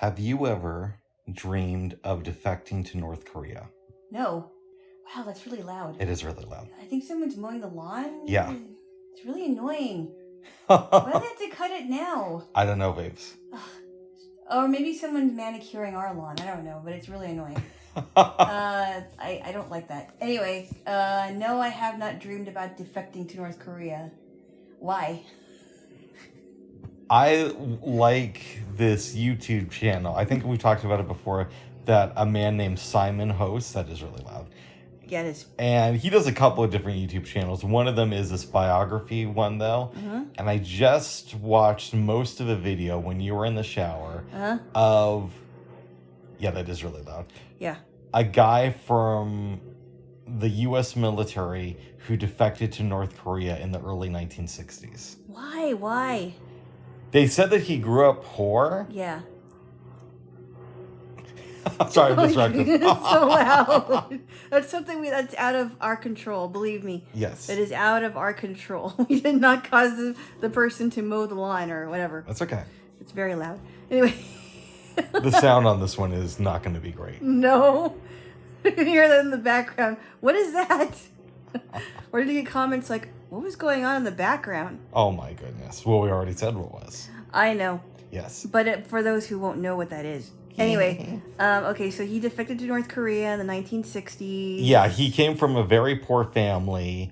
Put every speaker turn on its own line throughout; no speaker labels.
Have you ever dreamed of defecting to North Korea?
No. Wow, that's really loud.
It is really loud.
I think someone's mowing the lawn.
Yeah.
It's really annoying. Why do they have to cut it now?
I don't know, babes.
Or maybe someone's manicuring our lawn. I don't know, but it's really annoying. I don't like that. Anyway, no, I have not dreamed about defecting to North Korea. Why?
I like this YouTube channel. I think we talked about it before, that a man named Simon hosts. That is really loud.
Yeah, it is.
And he does a couple of different YouTube channels. One of them is this biography one, though.
Mm-hmm.
And I just watched most of a video when you were in the shower of... Yeah, that is really loud.
Yeah.
A guy from the U.S. military who defected to North Korea in the early 1960s.
Why?
They said that he grew up poor.
Yeah.
Sorry, I'm distracted.
It's so loud. That's something that's out of our control, believe me.
Yes.
It is out of our control. We did not cause the person to mow the lawn or whatever.
That's okay.
It's very loud. Anyway.
The sound on this one is not going to be great.
No. You can hear that in the background. What is that? Or did you get comments like, what was going on in the background?
Oh my goodness. Well, we already said what was.
I know.
Yes.
But for those who won't know what that is. Anyway, okay, so he defected to North Korea in the 1960s.
Yeah, he came from a very poor family.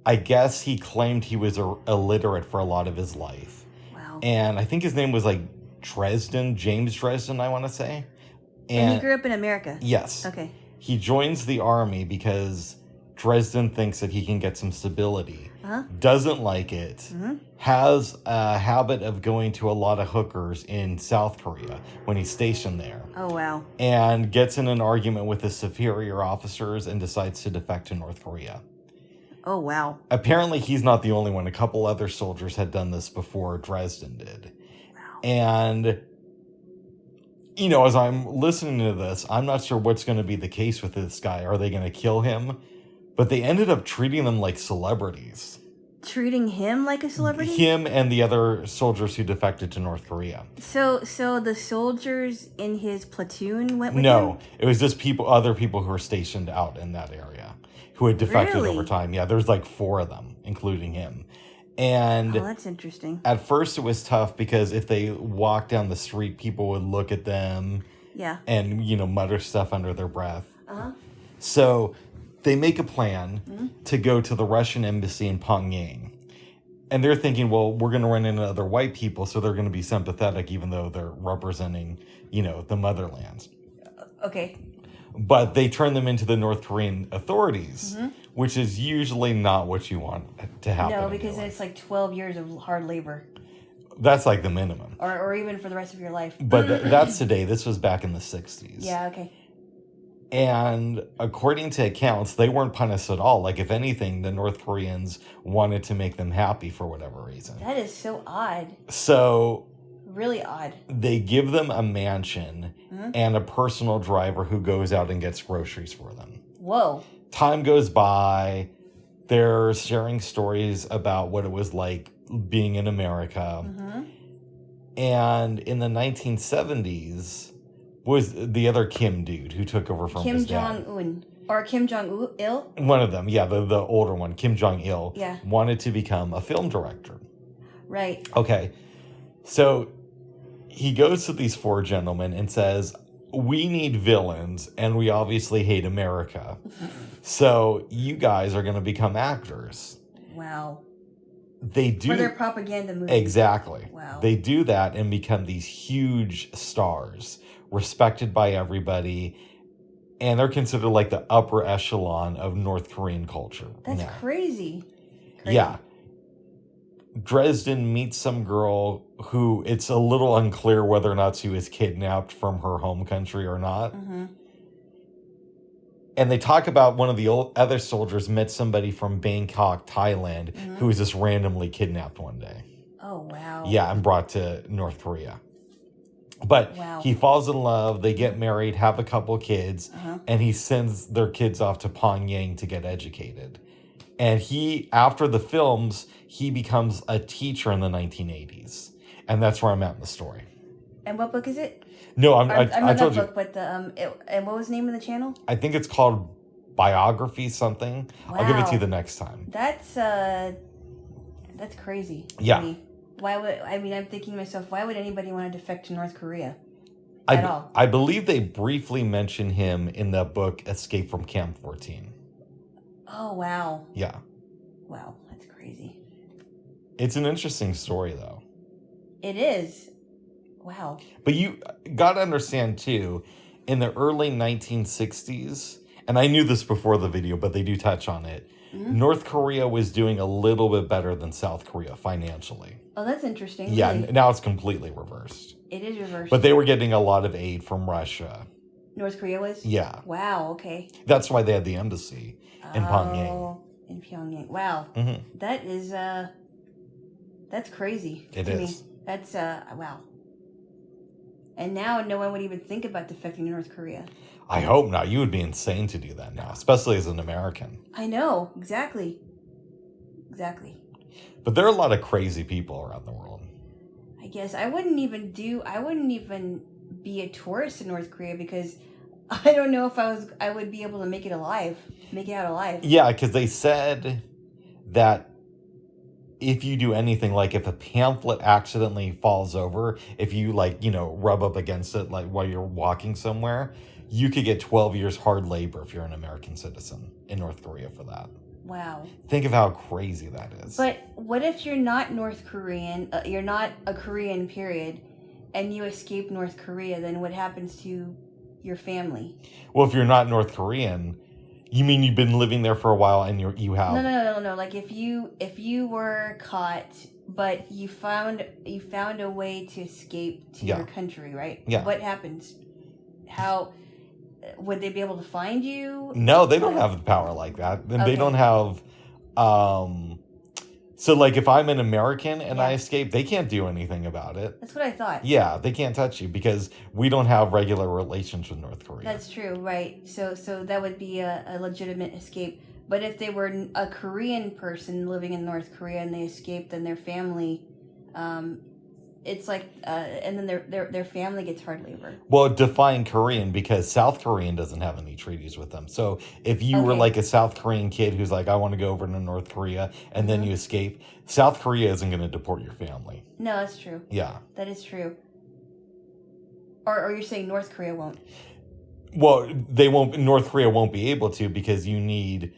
I guess he claimed he was illiterate for a lot of his life.
Wow.
And I think his name was like James Dresden, I want to say.
And he grew up in America?
Yes.
Okay.
He joins the army because Dresden thinks that he can get some stability. Doesn't like it. Has a habit of going to a lot of hookers in South Korea when he's stationed there.
Oh, wow.
And gets in an argument with his superior officers and decides to defect to North Korea.
Oh, wow.
Apparently, he's not the only one. A couple other soldiers had done this before Dresden did.
Wow.
And, you know, as I'm listening to this, I'm not sure what's going to be the case with this guy. Are they going to kill him? But they ended up treating them like celebrities.
Treating him like a celebrity?
Him and the other soldiers who defected to North Korea.
So the soldiers in his platoon went with him?
No, it was just other people who were stationed out in that area who had defected over time. Yeah, there's like 4 of them, including him. And
that's interesting.
At first it was tough because if they walked down the street, people would look at them and, you know, mutter stuff under their breath. So they make a plan to go to the Russian embassy in Pyongyang. And they're thinking, well, we're going to run into other white people, so they're going to be sympathetic even though they're representing, you know, the motherland.
Okay.
But they turn them into the North Korean authorities, which is usually not what you want to happen.
No, because it's like 12 years of hard labor.
That's like the minimum.
Or even for the rest of your life.
But that's today. This was back in the 60s.
Yeah, okay.
And according to accounts, they weren't punished at all. Like, if anything, the North Koreans wanted to make them happy for whatever reason.
That is so odd.
So...
Really odd.
They give them a mansion and a personal driver who goes out and gets groceries for them.
Whoa.
Time goes by. They're sharing stories about what it was like being in America. And in the 1970s was the other Kim dude who took over from his dad.
Kim Jong-un. Or Kim Jong-il?
One of them, yeah, the older one, Kim Jong-il,
yeah,
wanted to become a film director.
Right.
Okay. So he goes to these 4 gentlemen and says, we need villains, and we obviously hate America. So you guys are going to become actors.
Wow.
They do.
For their propaganda movies.
Exactly.
Wow.
They do that and become these huge stars, respected by everybody, and they're considered like the upper echelon of North Korean culture.
That's crazy.
Yeah. Dresden meets some girl who it's a little unclear whether or not she was kidnapped from her home country or not. And they talk about one of the other soldiers met somebody from Bangkok, Thailand, who was just randomly kidnapped one day.
Oh, wow.
Yeah, and brought to North Korea. But he falls in love, they get married, have a couple kids, and he sends their kids off to Pyongyang to get educated. And after the films, he becomes a teacher in the 1980s. And that's where I'm at in the story.
And what book is it?
No,
I'm
I
not
told
that book,
you.
but and what was the name of the channel?
I think it's called Biography something.
Wow.
I'll give it to you the next time.
That's crazy.
Yeah.
To me. I'm thinking to myself, why would anybody want to defect to North Korea? At all?
I believe they briefly mention him in the book Escape from Camp 14.
Oh, wow.
Yeah.
Wow, that's crazy.
It's an interesting story, though.
It is. Wow.
But you got to understand, too, in the early 1960s, and I knew this before the video, but they do touch on it, North Korea was doing a little bit better than South Korea financially.
Oh, that's interesting.
Yeah,
really?
Now it's completely reversed.
It is reversed.
But they were getting a lot of aid from Russia.
North Korea was?
Yeah.
Wow, okay.
That's why they had the embassy in Pyongyang.
Oh, in Pyongyang. Wow.
Mm-hmm.
That is, that's crazy.
It is.
Me. That's, wow. And now no one would even think about defecting to North Korea.
I hope not. You would be insane to do that now, especially as an American.
I know. Exactly. Exactly.
But there are a lot of crazy people around the world.
I guess I wouldn't even be a tourist in North Korea because I don't know if I would be able to make it out alive. Yeah,
because they said that if you do anything, like if a pamphlet accidentally falls over, if you rub up against it while you're walking somewhere, you could get 12 years hard labor if you're an American citizen in North Korea for that.
Wow.
Think of how crazy that is.
But what if you're not North Korean, you're not a Korean, period, and you escape North Korea, then what happens to your family?
Well, if you're not North Korean, you mean you've been living there for a while and you have...
No. Like if you were caught, but you found a way to escape to your country, right?
Yeah.
What happens? How... Would they be able to find you?
No, they don't have the power like that. And they don't have... So, if I'm an American and I escape, they can't do anything about it.
That's what I thought.
Yeah, they can't touch you because we don't have regular relations with North Korea.
That's true, right. So that would be a legitimate escape. But if they were a Korean person living in North Korea and they escaped, then their family... it's like, and then their family gets hard labor.
Well, define Korean because South Korean doesn't have any treaties with them. So if you were a South Korean kid who's like, I want to go over to North Korea, and then you escape, South Korea isn't going to deport your family.
No, that's true.
Yeah.
That is true. Or you're saying North Korea won't?
Well, they won't. North Korea won't be able to because you need...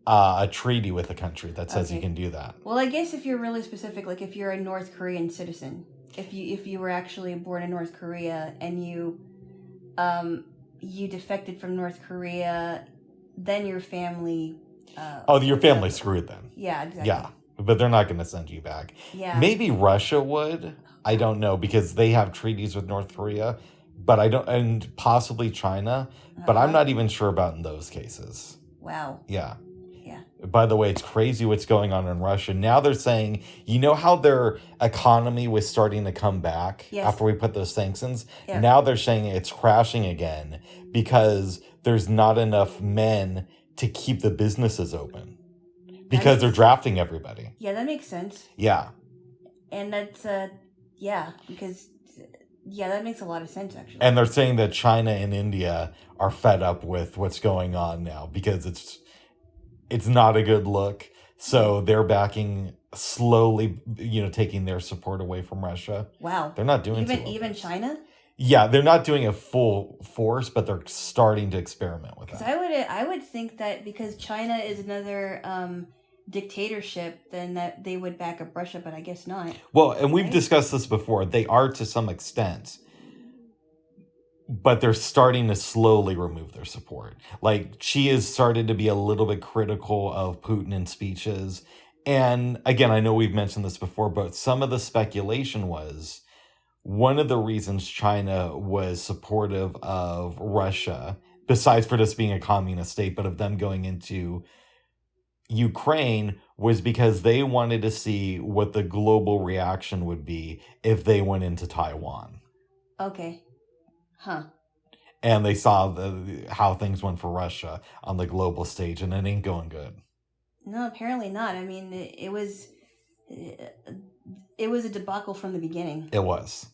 a treaty with a country that says you can do that.
Well, I guess if you're really specific, like if you're a North Korean citizen, if you were actually born in North Korea and you defected from North Korea, then your family...
your family's screwed then.
Yeah, exactly.
Yeah, but they're not going to send you back.
Yeah.
Maybe Russia would. I don't know because they have treaties with North Korea, but and possibly China, but I'm not even sure about in those cases.
Wow.
Yeah. By the way, it's crazy what's going on in Russia. Now they're saying, you know how their economy was starting to come back after we put those sanctions? Yeah. Now they're saying it's crashing again because there's not enough men to keep the businesses open because they're drafting everybody.
Yeah, that makes sense.
Yeah.
And that's, because... Yeah, that makes a lot of sense, actually.
And they're saying that China and India are fed up with what's going on now because it's not a good look. So they're backing slowly, taking their support away from Russia.
Wow.
They're not doing
even China?
Yeah, they're not doing a full force, but they're starting to experiment with that.
I would think that because China is another dictatorship, then that they would back up Russia, but I guess not.
Well, and we've discussed this before. They are to some extent. But they're starting to slowly remove their support. She has started to be a little bit critical of Putin in speeches. And again, I know we've mentioned this before, but some of the speculation was one of the reasons China was supportive of Russia, besides for just being a communist state, but of them going into Ukraine, was because they wanted to see what the global reaction would be if they went into Taiwan.
Okay. Huh.
And they saw how things went for Russia on the global stage, and it ain't going good.
No, apparently not. I mean, it was a debacle from the beginning.
It was.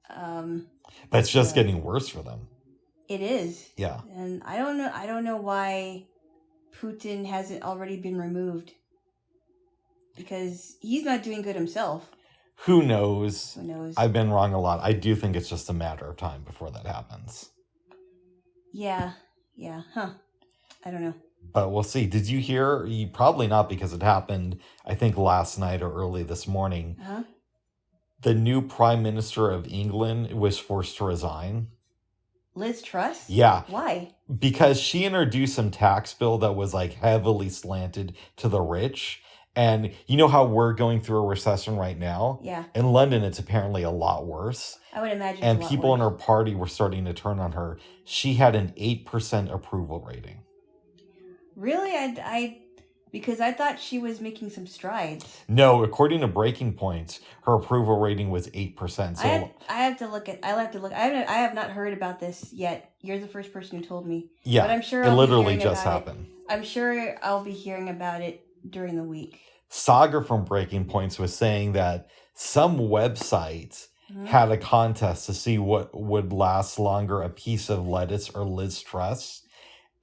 But it's just getting worse for them.
It is.
Yeah.
And I don't know why Putin hasn't already been removed. Because he's not doing good himself.
Who knows?
Who knows?
I've been wrong a lot. I do think it's just a matter of time before that happens.
Yeah. Huh. I don't know.
But we'll see. Did you hear? Probably not, because it happened, I think, last night or early this morning.
Uh-huh.
The new Prime Minister of England was forced to resign.
Liz Truss?
Yeah.
Why?
Because she introduced some tax bill that was like heavily slanted to the rich. And you know how we're going through a recession right now?
Yeah.
In London, it's apparently a lot worse.
I would imagine.
And people in her party were starting to turn on her. She had an 8% approval rating.
Really? Because I thought she was making some strides.
No, according to Breaking Points, her approval rating was 8%. So
I have to look. I have not heard about this yet. You're the first person who told me.
Yeah,
but I'm sure
it literally just happened.
I'm sure I'll be hearing about it during the week.
Saga from Breaking Points was saying that some websites had a contest to see what would last longer, a piece of lettuce or Liz Truss.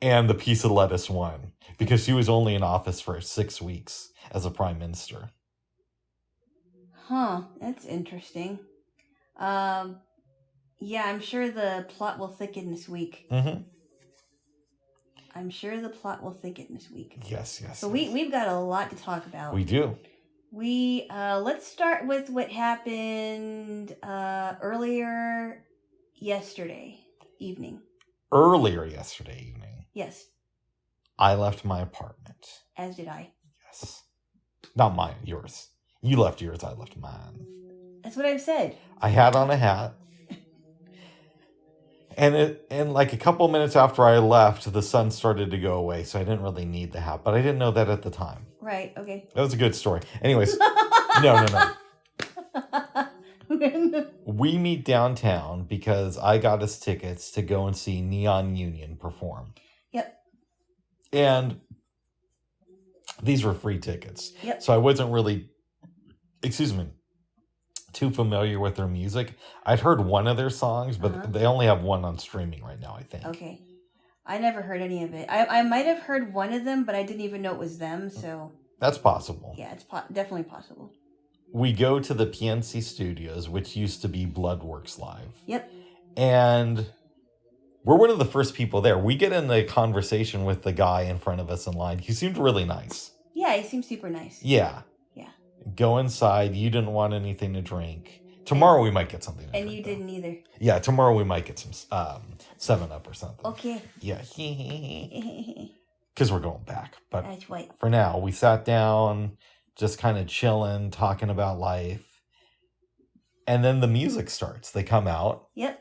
And the piece of lettuce won because she was only in office for 6 weeks as a prime minister.
Huh, that's interesting. Yeah, I'm sure the plot will thicken this week.
Mm-hmm.
I'm sure the plot will thicken this week.
Yes.
So we've got a lot to talk about.
We do.
Let's start with what happened earlier yesterday evening.
Earlier yesterday evening.
Yes.
I left my apartment.
As did I.
Yes. Not mine, yours. You left yours, I left mine.
That's what I've said.
I had on a hat. And like a couple minutes after I left, the sun started to go away, so I didn't really need the hat. But I didn't know that at the time.
Right, okay.
That was a good story. Anyways, no. We meet downtown because I got us tickets to go and see Neon Union perform.
Yep.
And these were free tickets.
Yep.
So I wasn't really, too familiar with their music. I'd heard one of their songs, but they only have one on streaming right now, I think.
Okay. I never heard any of it. I might have heard one of them, but I didn't even know it was them, so...
That's possible.
Yeah, it's definitely possible.
We go to the PNC Studios, which used to be Bloodworks Live.
Yep.
And we're one of the first people there. We get in a conversation with the guy in front of us in line. He seemed really nice.
Yeah, he seemed super nice.
Yeah. Go inside. You didn't want anything to drink. Tomorrow we might get something to drink.
And you didn't either.
Yeah, tomorrow we might get some 7-Up or something.
Okay.
Yeah. Because we're going back. But
that's right.
For now, we sat down, just kind of chilling, talking about life. And then the music starts. They come out.
Yep.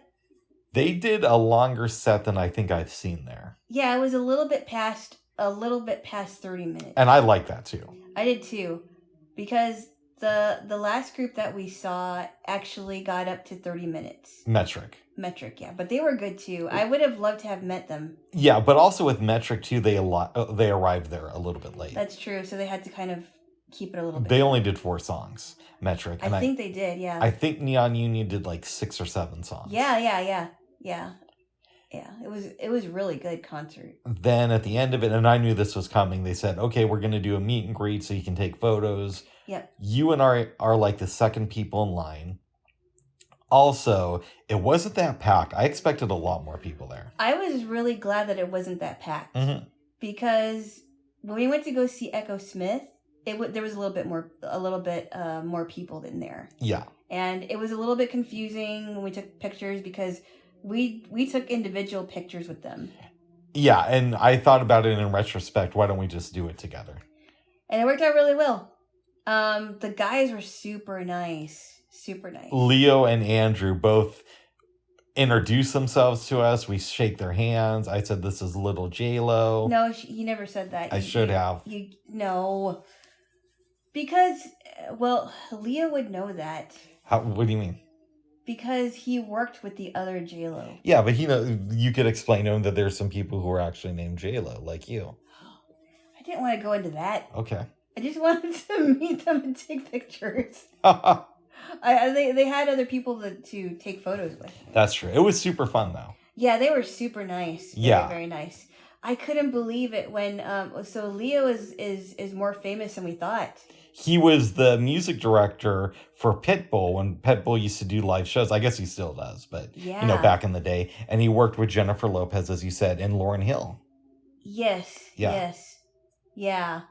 They did a longer set than I think I've seen there.
Yeah, it was a little bit past 30 minutes.
And I like that too.
I did too. Because the last group that we saw actually got up to 30 minutes.
Metric,
yeah. But they were good too. I would have loved to have met them.
Yeah, but also with Metric too, they arrived there a little bit late.
That's true. So they had to kind of keep it a little bit.
They only did 4 songs, Metric.
I think they did, yeah.
I think Neon Union did like 6 or 7 songs.
Yeah. It was a really good concert.
Then at the end of it, and I knew this was coming, they said, okay, we're going to do a meet and greet so you can take photos.
Yep.
You and I are like the second people in line. Also, it wasn't that packed. I expected a lot more people there.
I was really glad that it wasn't that packed.
Mm-hmm.
Because when we went to go see Echo Smith, there was a little bit more people in there.
Yeah.
And it was a little bit confusing when we took pictures because we took individual pictures with them.
Yeah, and I thought about it in retrospect. Why don't we just do it together?
And it worked out really well. The guys were super nice. Super nice.
Leo and Andrew both introduce themselves to us. We shake their hands. I said, this is little Jaylo.
No, you never said that.
I should have.
No. Because, well, Leo would know that.
What do you mean?
Because he worked with the other Jaylo.
Yeah, but you could explain to him that there's some people who are actually named Jaylo, like you.
I didn't want to go into that.
Okay.
I just wanted to meet them and take pictures. They had other people to take photos with.
That's true. It was super fun though.
Yeah, they were super nice.
Very,
very nice. I couldn't believe it when so Leo is more famous than we thought.
He was the music director for Pitbull when Pitbull used to do live shows. I guess he still does, but back in the day. And he worked with Jennifer Lopez, as you said, and Lauryn Hill.
Yes.
Yeah.
Yes. Yeah.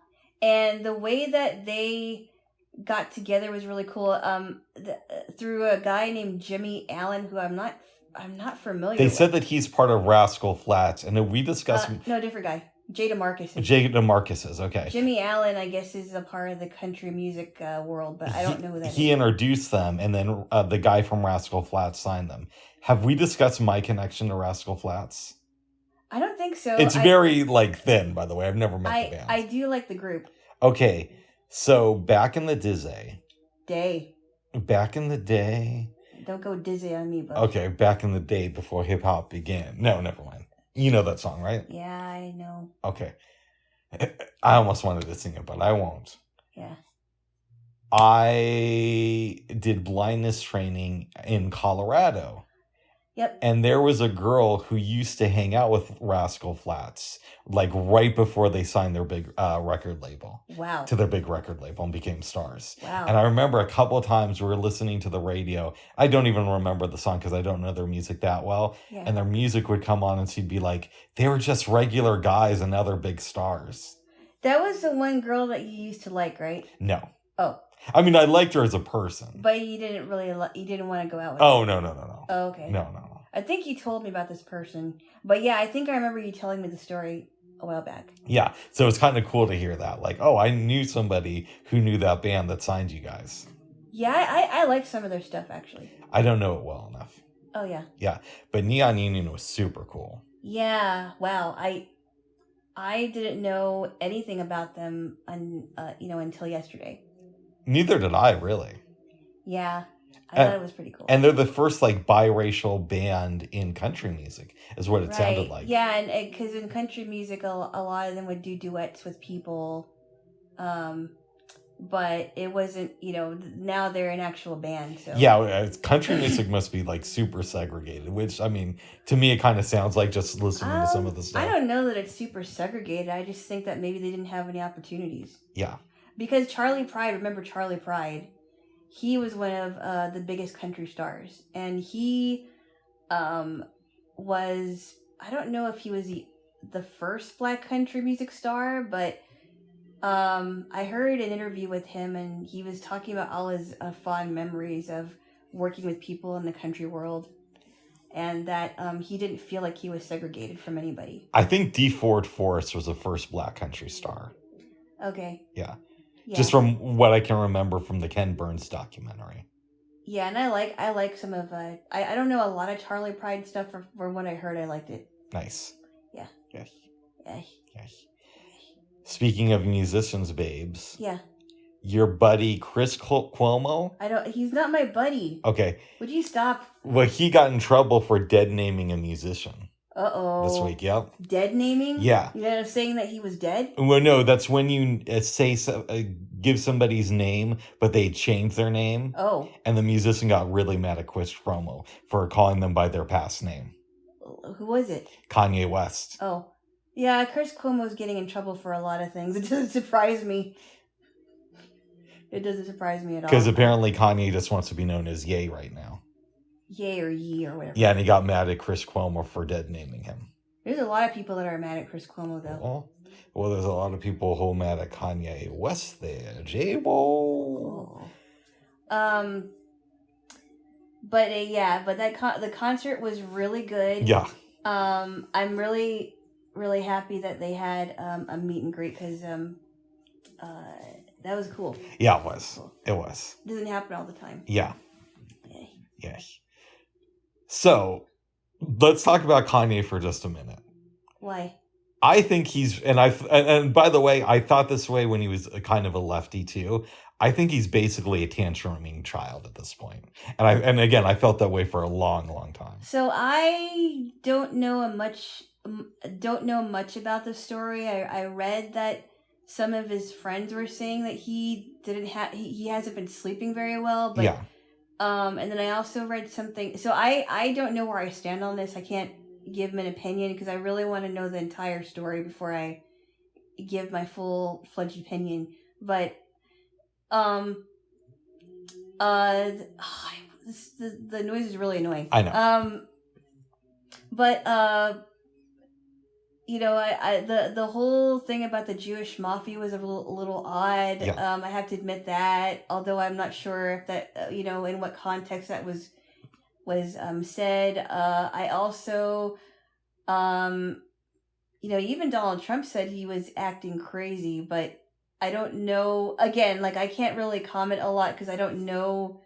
And the way that they got together was really cool. Through a guy named Jimmy Allen, who I'm not familiar with.
They said that he's part of Rascal Flatts, and we discussed...
no, different guy. Jada Marcus.
Jada Marcus is, okay.
Jimmy Allen, I guess, is a part of the country music world, but I don't know who that is.
He introduced them, and then the guy from Rascal Flatts signed them. Have we discussed my connection to Rascal Flatts?
I don't think so.
It's very, thin, by the way. I've never met the band.
I do like the group.
Okay, so back in the Day. Back in the day...
Don't go dizzy on me, bud.
Okay, back in the day before hip-hop began. No, never mind. You know that song, right?
Yeah, I know.
Okay. I almost wanted to sing it, but I won't.
Yeah.
I did blindness training in Colorado.
Yep.
And there was a girl who used to hang out with Rascal Flatts, right before they signed their big record label.
Wow.
To their big record label and became stars.
Wow.
And I remember a couple of times we were listening to the radio. I don't even remember the song because I don't know their music that well.
Yeah.
And their music would come on and she'd be like, they were just regular guys and now they're big stars.
That was the one girl that you used to like, right?
No.
Oh.
I mean, I liked her as a person.
But you didn't really you didn't want to go out with
her.
No.
No.
Oh, okay.
No.
I think you told me about this person. But yeah, I think I remember you telling me the story a while back.
Yeah. So it's kind of cool to hear that. I knew somebody who knew that band that signed you guys.
Yeah, I like some of their stuff, actually.
I don't know it well enough.
Oh, yeah.
Yeah. But Neon Union was super cool.
Yeah. Wow. I didn't know anything about them until yesterday.
Neither did I, really.
Yeah. I thought it was pretty cool.
And they're the first biracial band in country music, is what it sounded like.
Yeah, and because in country music, a lot of them would do duets with people, but it wasn't. Now they're an actual band. So
yeah, country music must be super segregated. Which, I mean, to me, it kind of sounds like just listening to some of the stuff.
I don't know that it's super segregated. I just think that maybe they didn't have any opportunities.
Yeah.
Because Charlie Pride, remember Charlie Pride? He was one of the biggest country stars. And he was, I don't know if he was the first black country music star, but I heard an interview with him and he was talking about all his fond memories of working with people in the country world. And that he didn't feel like he was segregated from anybody.
I think D. Ford Forrest was the first black country star.
Okay.
Yeah. Just from what I can remember from the Ken Burns documentary.
Yeah, and I like some of I don't know a lot of Charlie Pride stuff. From what I heard, I liked it.
Nice.
Yeah.
Yes.
Yes.
Yes. Speaking of musicians, babes.
Yeah.
Your buddy Chris Cuomo.
He's not my buddy.
Okay.
Would you stop?
Well, he got in trouble for dead naming a musician.
Uh-oh.
This week, yep.
Dead naming?
Yeah.
You know, saying that he was dead?
Well, no, that's when you give somebody's name, but they change their name.
Oh.
And the musician got really mad at Chris Cuomo for calling them by their past name.
Who was it?
Kanye West.
Oh. Yeah, Chris Cuomo's getting in trouble for a lot of things. It doesn't surprise me. It doesn't surprise me at all.
Because apparently Kanye just wants to be known as Ye right now.
Ye or Ye or whatever.
Yeah, and he got mad at Chris Cuomo for dead naming him.
There's a lot of people that are mad at Chris Cuomo, though.
Well, there's a lot of people who are mad at Kanye West there. Jaylo.
Oh. But the concert was really good.
Yeah.
I'm really, really happy that they had a meet and greet because that was cool.
Yeah, it was.
Cool.
It was.
It doesn't happen all the time.
Yeah.
Okay.
Yes. So, let's talk about Kanye for just a minute.
Why?
I think and by the way, I thought this way when he was a kind of a lefty too. I think he's basically a tantruming child at this point. And again, I felt that way for a long, long time.
So I don't know much about the story. I read that some of his friends were saying that he hasn't been sleeping very well, but
yeah.
And then I also read something. So I don't know where I stand on this. I can't give an opinion because I really want to know the entire story before I give my full-fledged opinion. But the noise is really annoying.
I know.
But the whole thing about the Jewish mafia was a little odd.
Yeah.
I have to admit that, although I'm not sure if that in what context that was said. I also even Donald Trump said he was acting crazy, but I don't know. Again, like I can't really comment a lot because I don't know.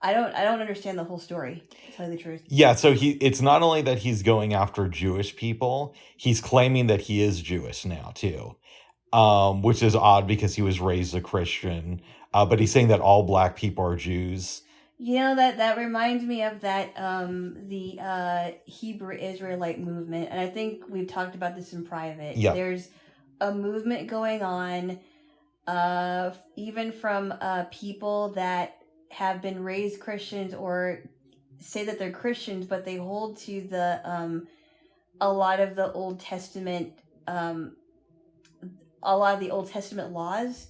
I don't understand the whole story, to tell you the truth.
Yeah, so it's not only that he's going after Jewish people, he's claiming that he is Jewish now too. Which is odd because he was raised a Christian. But he's saying that all black people are Jews.
That reminds me of that the Hebrew Israelite movement, and I think we've talked about this in private.
Yeah.
There's a movement going on, even from people that have been raised Christians or say that they're Christians, but they hold to the a lot of the Old Testament laws.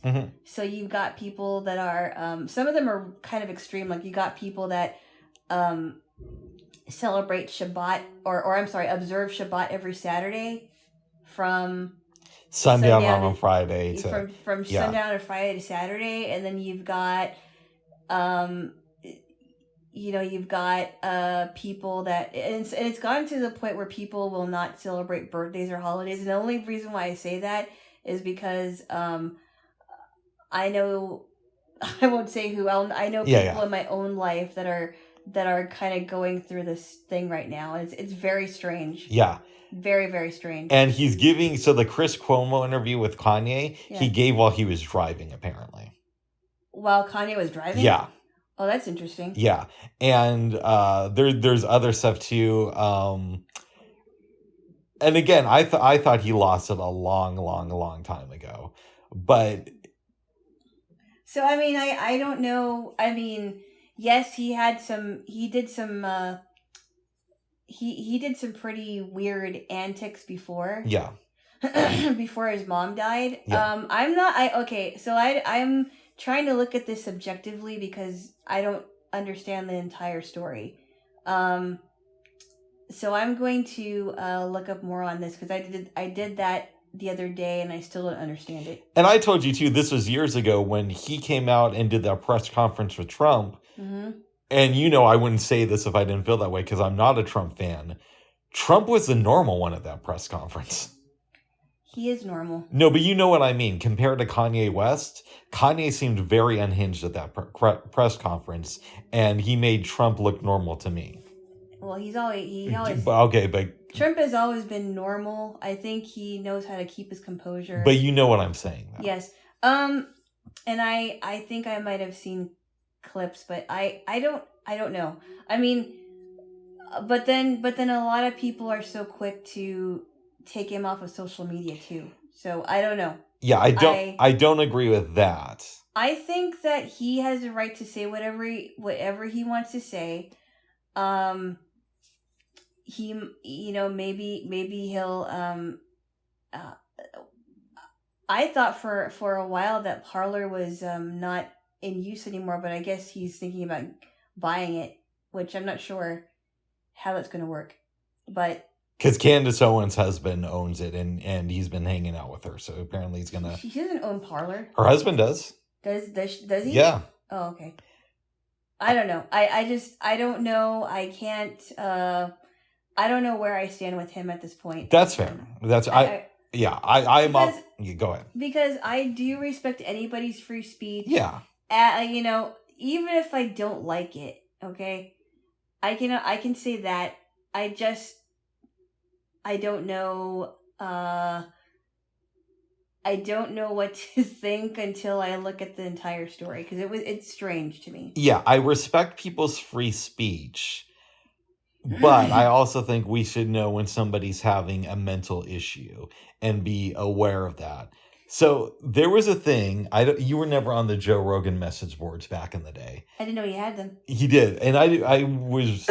Mm-hmm.
So you've got people that are some of them are kind of extreme. Like you got people that celebrate Shabbat or I'm sorry, observe Shabbat every Saturday from
sundown on Friday to
from sundown on Friday to Saturday, and then you've got people that and it's gotten to the point where people will not celebrate birthdays or holidays, and the only reason why I say that is because I know I won't say who I know people in my own life that are kind of going through this thing right now. It's very strange.
Yeah.
Very, very strange.
And he's giving the Chris Cuomo interview with Kanye, he gave while he was driving, apparently.
While Kanye was driving?
Yeah.
Oh, that's interesting.
Yeah. And there's other stuff too. And again, I thought he lost it a long time ago. But
so I mean, I don't know. I mean, yes, he did some pretty weird antics before.
Yeah.
Before his mom died.
Yeah.
I'm trying to look at this subjectively because I don't understand the entire story. So I'm going to look up more on this because I did that the other day and I still don't understand it.
And I told you too, this was years ago when he came out and did that press conference with Trump.
Mm-hmm.
And I wouldn't say this if I didn't feel that way because I'm not a Trump fan. Trump was the normal one at that press conference.
He is normal.
No, but you know what I mean. Compared to Kanye West, Kanye seemed very unhinged at that press conference, and he made Trump look normal to me.
Well, he always.
Okay, but
Trump has always been normal. I think he knows how to keep his composure.
But you know what I'm saying, though.
Yes. And I think I might have seen clips, but I don't know. I mean, but then a lot of people are so quick to take him off of social media too. So I don't know.
Yeah, I don't agree with that.
I think that he has the right to say whatever he wants to say. He maybe he'll I thought for a while that Parler was not in use anymore, but I guess he's thinking about buying it, which I'm not sure how that's going to work. But
because Candace Owens' husband owns it, and he's been hanging out with her, so apparently he's gonna.
She doesn't own Parler.
Her husband does.
Does he?
Yeah.
Oh, okay. I don't know. I don't know. I can't. I don't know where I stand with him at this point.
That's fair. I'm up. You go ahead.
Because I do respect anybody's free speech.
Yeah.
Even if I don't like it, okay, I can say that. I don't know. I don't know what to think until I look at the entire story because it's strange to me.
Yeah, I respect people's free speech, but I also think we should know when somebody's having a mental issue and be aware of that. So there was a thing. You were never on the Joe Rogan message boards back in the day.
I didn't know he had them.
He did, and I was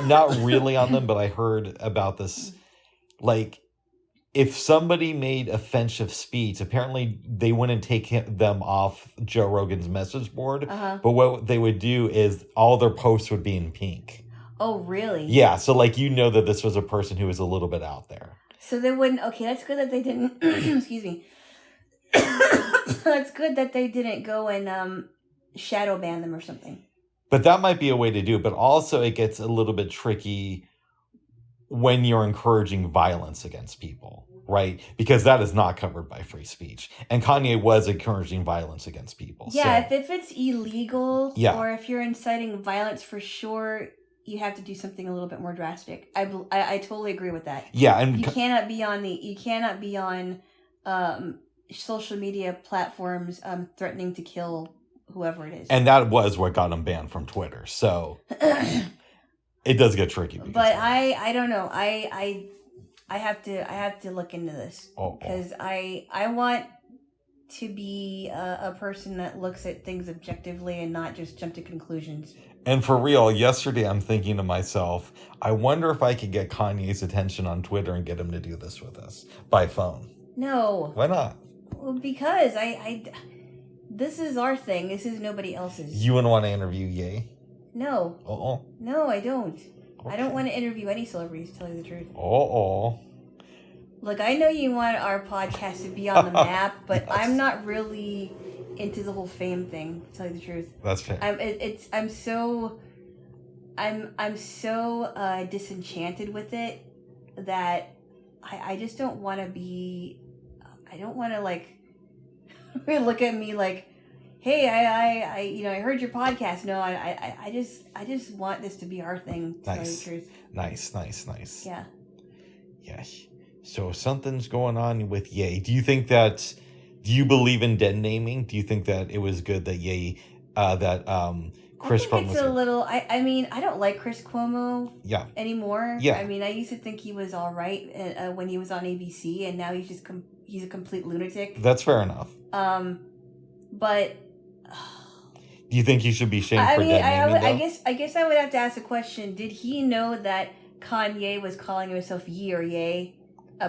not really on them, but I heard about this. Like, if somebody made offensive speech, apparently they wouldn't take them off Joe Rogan's message board. But what they would do is all their posts would be in pink.
Oh, really?
Yeah. So, like, that this was a person who was a little bit out there.
So they wouldn't. Okay, that's good that they didn't. Excuse me. That's good that they didn't go and shadow ban them or something.
But that might be a way to do it. But also, it gets a little bit tricky when you're encouraging violence against people, right? Because that is not covered by free speech. And Kanye was encouraging violence against people.
Yeah, so. if it's illegal or if you're inciting violence, for sure, you have to do something a little bit more drastic. I totally agree with that.
Yeah, and
you cannot be on social media platforms threatening to kill whoever it is.
And that was what got him banned from Twitter. So it does get tricky.
But I don't know. I have to look into this because I want to be a person that looks at things objectively and not just jump to conclusions.
And for real, yesterday I'm thinking to myself, I wonder if I could get Kanye's attention on Twitter and get him to do this with us by phone.
No.
Why not?
Well, because this is our thing. This is nobody else's.
You wouldn't want to interview Ye?
No. No, I don't. Okay. I don't want to interview any celebrities, to tell you the truth. Look, I know you want our podcast to be on the map, but I'm not really into the whole fame thing, to tell you the truth.
That's fair.
I'm so disenchanted with it that I just don't want to be. I don't want to look at me like, hey, I heard your podcast. No, I just want this to be our thing, to tell you the truth.
Nice.
Yeah.
Yeah. So something's going on with Ye. Do you believe in dead naming? Do you think that it was good that Ye, Chris Cuomo?
It's a little. I mean, I don't like Chris Cuomo.
Yeah.
Anymore.
Yeah.
I mean, I used to think he was all right when he was on ABC, and now he's a complete lunatic.
That's fair enough.
But.
Do you think he should be shamed for dead naming?
I guess I would have to ask the question: did he know that Kanye was calling himself Ye or Ye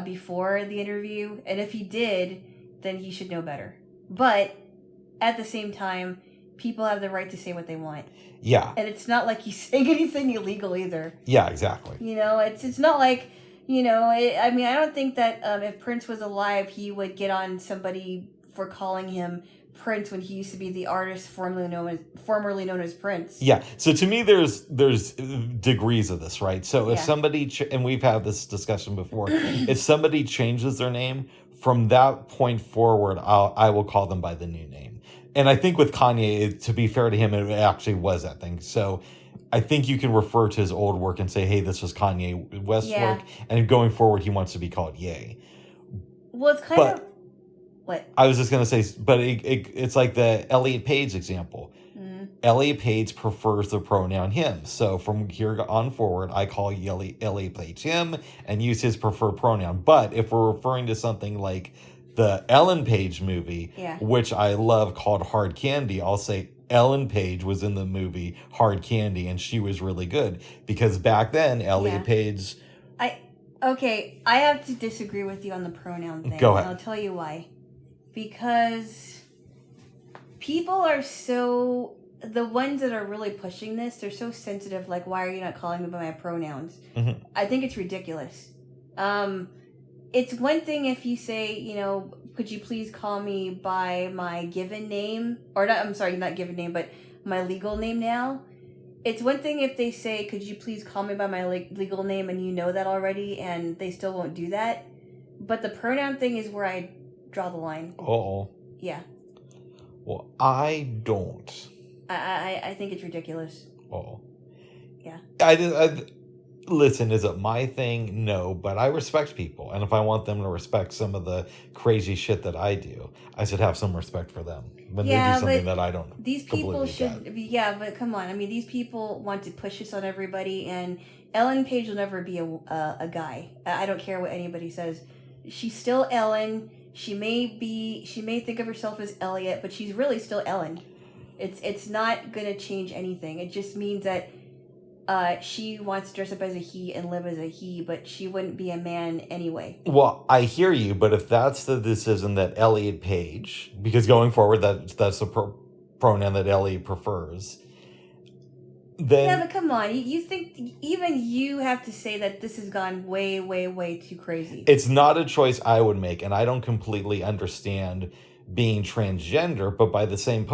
before the interview? And if he did, then he should know better. But at the same time, people have the right to say what they want.
Yeah.
And it's not like he's saying anything illegal either.
Yeah, exactly.
It's not like, I mean, I don't think that if Prince was alive, he would get on somebody for calling him Prince when he used to be the artist formerly known as Prince.
Yeah. So to me, there's degrees of this, right? So if somebody, and we've had this discussion before, if somebody changes their name, from that point forward, I will call them by the new name. And I think with Kanye, to be fair to him, it actually was that thing. So I think you can refer to his old work and say, hey, this was Kanye West's work. And going forward, he wants to be called Ye.
Well, it's kind of... What?
I was just going to say, but it's like the Elliot Page example. Mm-hmm. Elliot Page prefers the pronoun him. So from here on forward, I call Elliot Page him and use his preferred pronoun. But if we're referring to something like the Ellen Page movie, which I love, called Hard Candy, I'll say Ellen Page was in the movie Hard Candy and she was really good. Because back then, Elliot Page...
I have to disagree with you on the pronoun thing.
Go ahead.
And I'll tell you why. Because people are the ones that are really pushing this, they're so sensitive, like, why are you not calling me by my pronouns? Mm-hmm. I think it's ridiculous. It's one thing if you say, could you please call me by my given name? Or not, I'm sorry, not given name, but my legal name now. It's one thing if they say, could you please call me by my legal name, and you know that already, and they still won't do that. But the pronoun thing is where I draw the line. Yeah.
Well, I don't.
I think it's ridiculous. Yeah.
Listen, is it my thing? No, but I respect people. And if I want them to respect some of the crazy shit that I do, I should have some respect for them. When they do something that I don't.
These people should... Yeah, but come on. I mean, these people want to push this on everybody, and Ellen Page will never be a guy. I don't care what anybody says. She's still Ellen. She may think of herself as Elliot, but she's really still Ellen. It's not gonna change anything. It just means that she wants to dress up as a he and live as a he, but she wouldn't be a man anyway.
Well, I hear you, but if that's the decision that Elliot Page, because going forward that's the pronoun that Elliot prefers, then...
Yeah, but come on. You think even you have to say that this has gone way, way, way too crazy.
It's not a choice I would make, and I don't completely understand being transgender, but by the same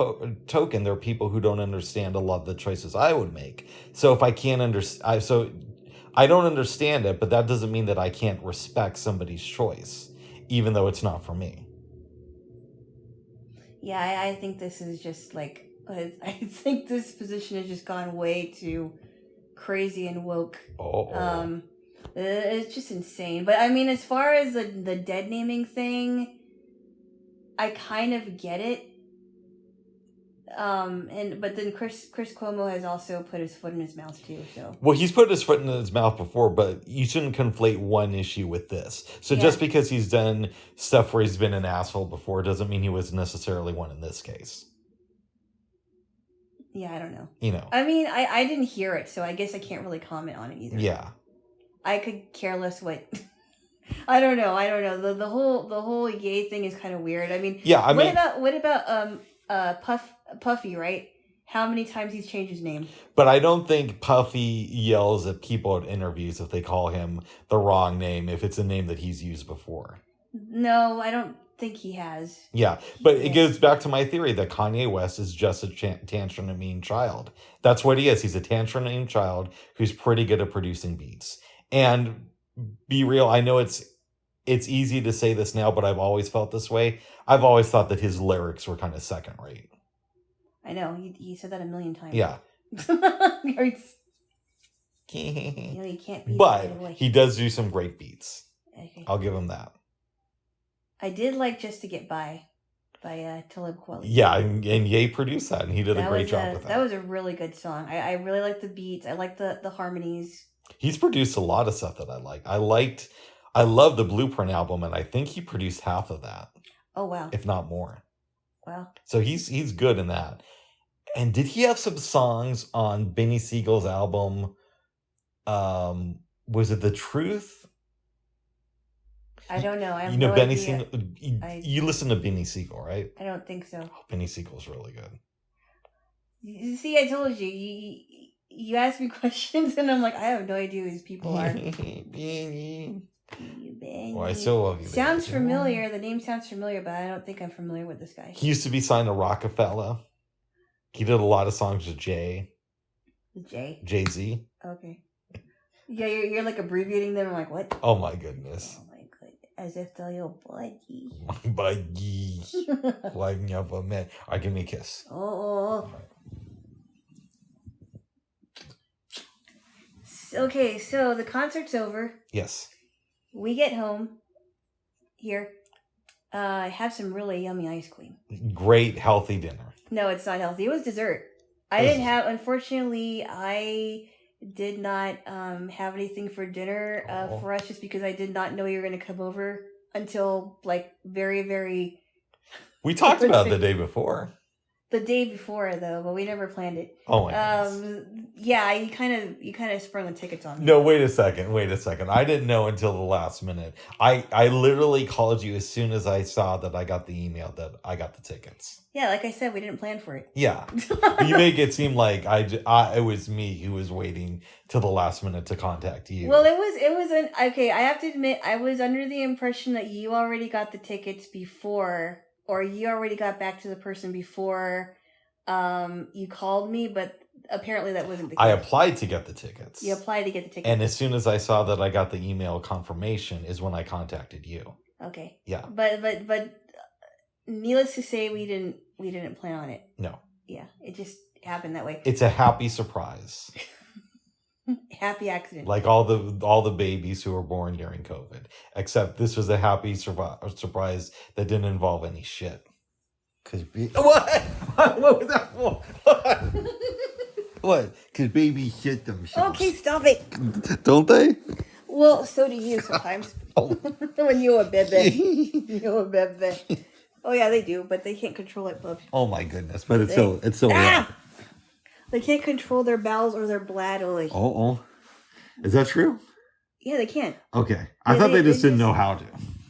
token, there are people who don't understand a lot of the choices I would make. So if I can't I don't understand it, but that doesn't mean that I can't respect somebody's choice, even though it's not for me.
Yeah, I think this is just like... I think this position has just gone way too crazy and woke. It's just insane. But I mean, as far as the dead naming thing, I kind of get it. But then Chris Cuomo has also put his foot in his mouth too. So
well, he's put his foot in his mouth before, but you shouldn't conflate one issue with this. So just because he's done stuff where he's been an asshole before doesn't mean he was necessarily one in this case.
Yeah, I don't know.
You know.
I mean, I didn't hear it, so I guess I can't really comment on it either.
Yeah.
I could care less what... I don't know. The whole gay thing is kind of weird. I mean...
Yeah,
What about Puffy, right? How many times he's changed his name?
But I don't think Puffy yells at people at interviews if they call him the wrong name, if it's a name that he's used before.
No, I don't think he has.
Yeah, but it goes back to my theory that Kanye West is just a tantruming child. That's what he is. He's a tantruming child who's pretty good at producing beats. And be real, I know it's easy to say this now, but I've always felt this way. I've always thought that his lyrics were kind of second rate.
I know. He said that a million times.
Yeah.
You can't beat
but he does do some great beats.
Okay.
I'll give him that.
I did like Just to Get By Talib Kweli.
Yeah, and Ye produced that, and he did a great job with that.
That was a really good song. I really like the beats. I like the harmonies.
He's produced a lot of stuff that I like. I love the Blueprint album, and I think he produced half of that.
Oh, wow.
If not more.
Wow.
So he's good in that. And did he have some songs on Benny Siegel's album? Was it The Truth?
I don't know. I have
no Benny
idea.
Siegel. You listen to Benny Siegel, right?
I don't think so.
Oh, Benny Siegel's really good.
You see, I told you. You ask me questions, and I'm like, I have no idea who these people are.
Benny.
Benny.
Oh, I still love you.
Sounds familiar. The name sounds familiar, but I don't think I'm familiar with this guy.
He used to be signed to Rockefeller. He did a lot of songs with Jay. Jay-Z.
Okay. Yeah, you're like abbreviating them. I'm like, what?
Oh my goodness.
Oh my goodness. As if they're your buddy.
My buddy. Why never met? All right, give me a kiss.
Oh. Okay, so the concert's over.
Yes.
We get home here. Have some really yummy ice cream.
Great, healthy dinner.
No, it's not healthy. It was dessert. Unfortunately, I did not have anything for dinner for us just because I did not know you were going to come over until like very, very...
We talked about it the day before.
The day before, though, but we never planned it.
Oh my goodness.
Yeah, you kind of sprung the tickets on me.
No, wait a second. I didn't know until the last minute. I literally called you as soon as I saw that I got the email that I got the tickets.
Yeah, like I said, we didn't plan for it.
Yeah. You make it seem like it was me who was waiting till the last minute to contact you.
Well, okay, I have to admit, I was under the impression that you already got the tickets before... Or you already got back to the person before you called me, but apparently that wasn't the case.
I applied to get the tickets.
You applied to get the tickets.
And as soon as I saw that I got the email confirmation is when I contacted you.
Okay.
Yeah.
But needless to say, we didn't plan on it.
No.
Yeah, it just happened that way.
It's a happy surprise.
Happy accident.
Like all the babies who were born during COVID. Except this was a happy surprise that didn't involve any shit. What? What was that for? What? Because babies shit themselves.
Okay, stop it.
Don't they?
Well, so do you sometimes. When you're a baby. You're a baby. Oh, yeah, they do, but they can't control it, Bubs.
Oh, my goodness. But it's so real.
They can't control their bowels or their bladder.
Oh. Is that true?
Yeah, they can't.
Okay. I thought they just didn't know how to.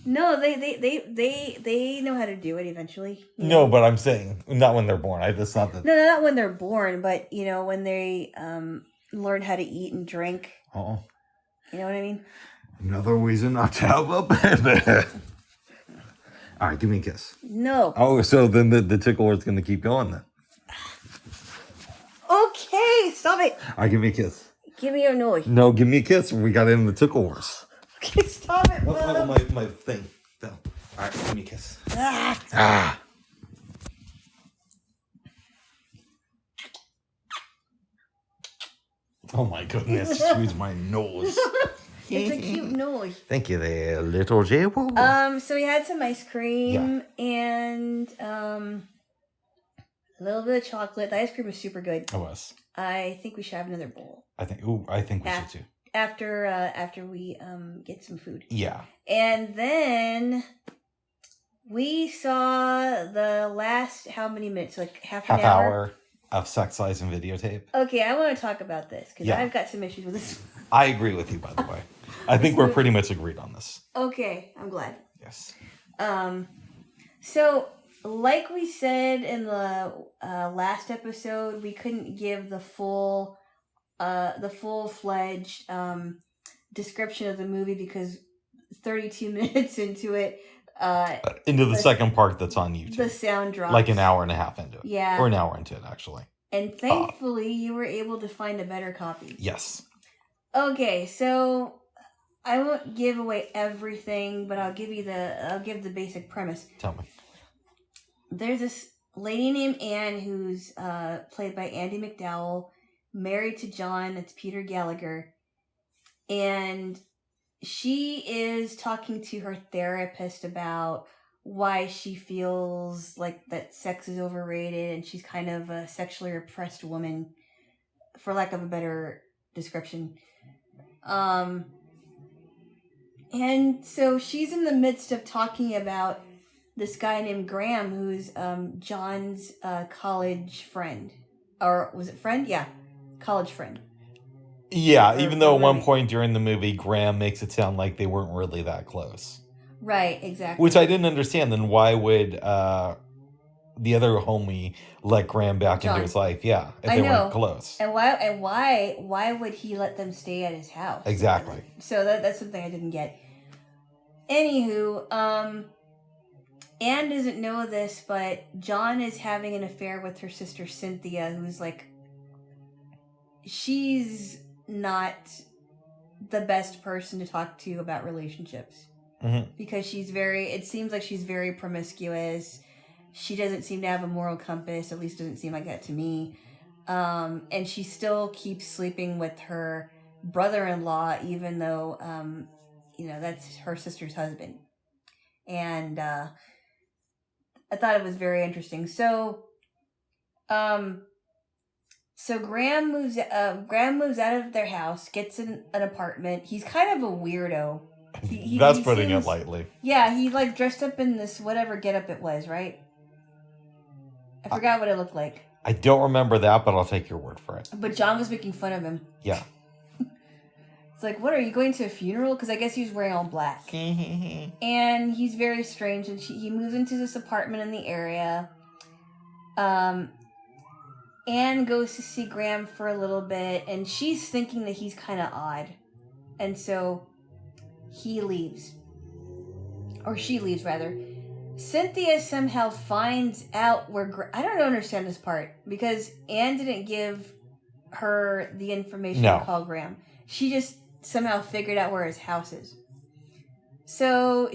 No, they know how to do it eventually.
No, but I'm saying not when they're born. I just thought that.
No, not when they're born, but when they learn how to eat and drink.
Oh.
You know what I mean?
Another reason not to have a baby. All right, give me a kiss.
No.
Oh, so then the tickle word's going to keep going then.
Okay, stop it.
All right, give me a kiss.
Give me your noise.
No, give me a kiss. We got in the tickle wars.
Okay, stop it,
Oh, my thing fell. All right, give me a kiss. Oh my goodness, squeeze my nose.
It's a cute noise.
Thank you there, little Jaylo.
So we had some ice cream and a little bit of chocolate. The ice cream was super good.
It was.
I think we should have another bowl.
I think we should too.
After we get some food.
Yeah.
And then we saw the last how many minutes? Like half an hour
of Sex, Lies and Videotape.
Okay, I want to talk about this because I've got some issues with this.
I agree with you, by the way. I think we're pretty much agreed on this.
Okay, I'm glad.
Yes.
So like we said in the last episode, we couldn't give the full-fledged description of the movie because 32 minutes into it,
into the second part that's on YouTube,
the sound drops.
Like an hour and a half into it.
Yeah.
Or an hour into it, actually.
And thankfully, you were able to find a better copy.
Yes.
Okay, so I won't give away everything, but I'll give the basic premise.
Tell me.
There's this lady named Anne who's played by Andie MacDowell, married to John. It's Peter Gallagher, and she is talking to her therapist about why she feels like that sex is overrated, and she's kind of a sexually repressed woman, for lack of a better description. And so she's in the midst of talking about this guy named Graham, who's John's college friend. Or was it friend? Yeah, college friend.
Yeah, even though at one point during the movie, Graham makes it sound like they weren't really that close.
Right, exactly.
Which I didn't understand. Then why would the other homie let Graham back into his life? Yeah, if they weren't close.
And why would he let them stay at his house?
Exactly.
So that's something I didn't get. Anywho, Anne doesn't know this, but John is having an affair with her sister Cynthia, who's like, she's not the best person to talk to about relationships. Mm-hmm. Because it seems like she's very promiscuous. She doesn't seem to have a moral compass, at least doesn't seem like that to me. And she still keeps sleeping with her brother-in-law, even though, that's her sister's husband. And I thought it was very interesting. So Graham moves out of their house, gets in an apartment. He's kind of a weirdo.
That's putting it lightly.
Yeah, he like dressed up in this whatever getup it was, right? I forgot what it looked like.
I don't remember that, but I'll take your word for it.
But John was making fun of him.
Yeah.
It's like, what, are you going to a funeral? Because I guess he was wearing all black. And he's very strange. And he moves into this apartment in the area. Anne goes to see Graham for a little bit. And she's thinking that he's kind of odd. And so he leaves. Or she leaves, rather. Cynthia somehow finds out where... I don't understand this part. Because Anne didn't give her the information to call Graham. She just somehow figured out where his house is. So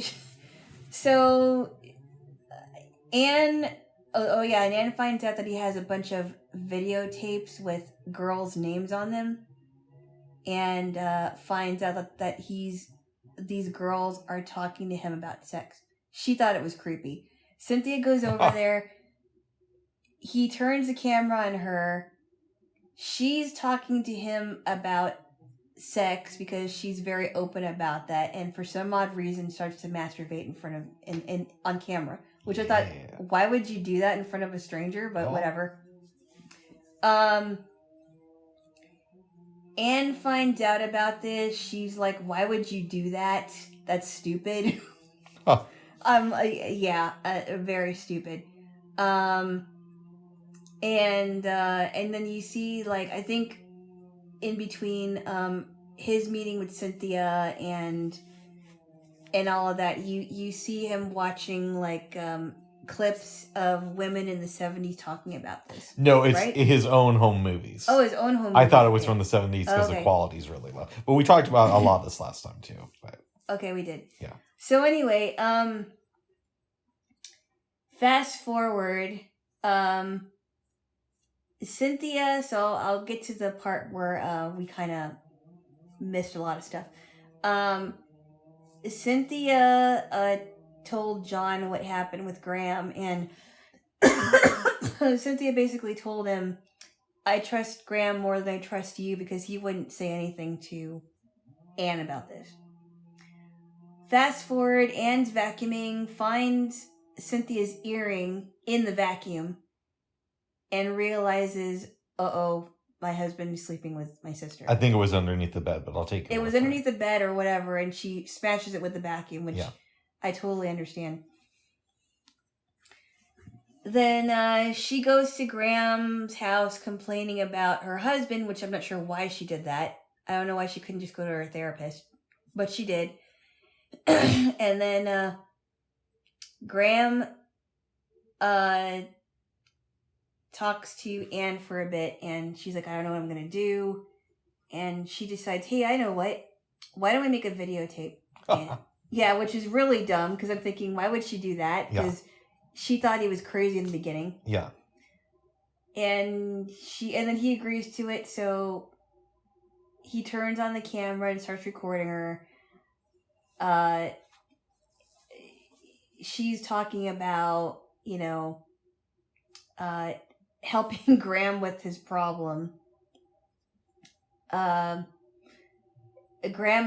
Anne... and Anne finds out that he has a bunch of videotapes with girls' names on them. And finds out that these girls are talking to him about sex. She thought it was creepy. Cynthia goes over there. He turns the camera on her. She's talking to him about sex because she's very open about that, and for some odd reason starts to masturbate in front of in on camera, which I thought, why would you do that in front of a stranger? But whatever. Anne finds out about this. She's like, why would you do that? That's stupid. Huh. Very stupid. And then you see, like, I think in between his meeting with Cynthia and all of that, you see him watching like clips of women in the 70s talking about this.
No, it's his own home movies.
Oh, his own home movies.
I thought it was from the 70s because the quality's really low. But we talked about a lot of this last time too. But.
Okay, we did.
Yeah.
So anyway, fast forward, Cynthia, so I'll get to the part where we kind of missed a lot of stuff. Cynthia told John what happened with Graham, and Cynthia basically told him, I trust Graham more than I trust you because he wouldn't say anything to Anne about this. Fast forward, Anne's vacuuming, finds Cynthia's earring in the vacuum, and realizes, my husband is sleeping with my sister.
I think it was underneath the bed, but I'll take it.
It was underneath the bed or whatever, and she smashes it with the vacuum, which I totally understand. Then she goes to Graham's house complaining about her husband, which I'm not sure why she did that. I don't know why she couldn't just go to her therapist, but she did. And then Graham talks to Anne for a bit, and she's like, I don't know what I'm going to do. And she decides, hey, I know what. Why don't we make a videotape? Yeah, which is really dumb, because I'm thinking, why would she do that? Because she thought he was crazy in the beginning.
Yeah.
And then he agrees to it, so he turns on the camera and starts recording her. She's talking about, helping Graham with his problem. Graham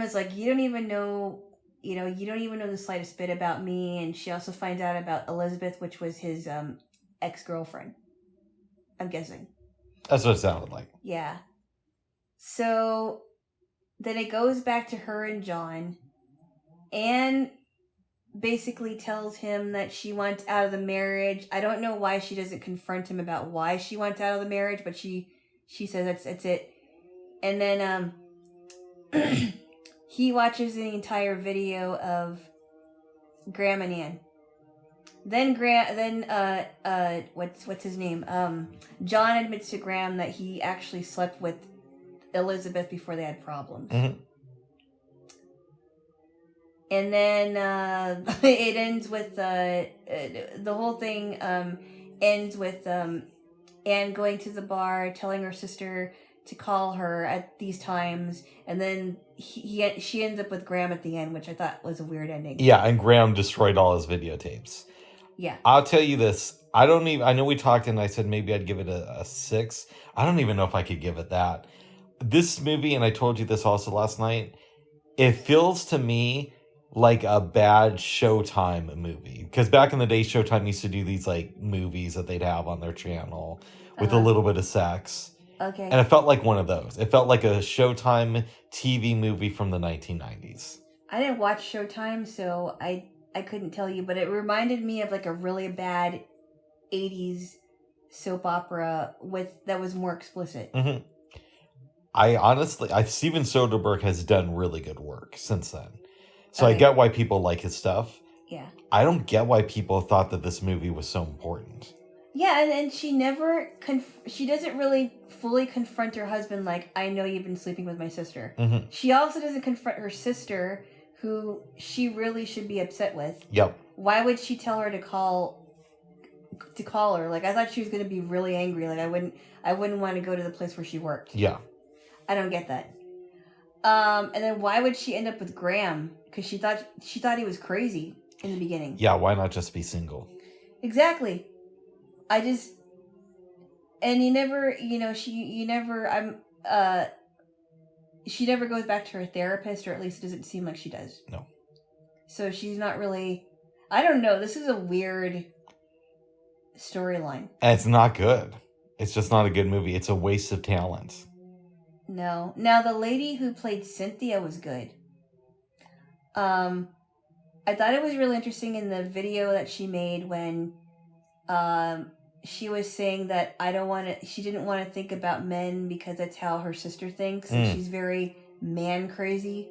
is like, you don't even know the slightest bit about me. And she also finds out about Elizabeth, which was his ex-girlfriend, I'm guessing.
That's what it sounded like.
Yeah. So then it goes back to her and John. Anne basically tells him that she wants out of the marriage. I don't know why she doesn't confront him about why she wants out of the marriage, but she says that's it. And then he watches the entire video of Graham and Anne. Then what's his name? John admits to Graham that he actually slept with Elizabeth before they had problems. Mm-hmm. And then it ends with the whole thing ends with Anne going to the bar, telling her sister to call her at these times, and then she ends up with Graham at the end, which I thought was a weird ending.
Yeah, and Graham destroyed all his videotapes.
Yeah.
I'll tell you this. I know we talked and I said maybe I'd give it a 6. I don't even know if I could give it that. This movie, and I told you this also last night, it feels to me like a bad Showtime movie. Because back in the day, Showtime used to do these like movies that they'd have on their channel with a little bit of sex.
Okay.
And it felt like one of those. It felt like a Showtime TV movie from the 1990s.
I didn't watch Showtime, so I couldn't tell you, but it reminded me of like a really bad 80s soap opera that was more explicit.
Mm-hmm. Steven Soderbergh has done really good work since then. So okay. I get why people like his stuff.
Yeah.
I don't get why people thought that this movie was so important.
Yeah, and she never she doesn't really fully confront her husband like, I know you've been sleeping with my sister. Mm-hmm. She also doesn't confront her sister, who she really should be upset with.
Yep.
Why would she tell her to call her? Like, I thought she was going to be really angry. Like, I wouldn't want to go to the place where she worked.
Yeah.
I don't get that. And then why would she end up with Graham? Because she thought he was crazy in the beginning.
Yeah, why not just be single?
Exactly. she never goes back to her therapist, or at least it doesn't seem like she does.
No.
So she's not really... I don't know. This is a weird storyline.
And it's not good. It's just not a good movie. It's a waste of talent.
No. Now, the lady who played Cynthia was good. I thought it was really interesting in the video that she made when she was saying that she didn't want to think about men because that's how her sister thinks. And she's very man crazy.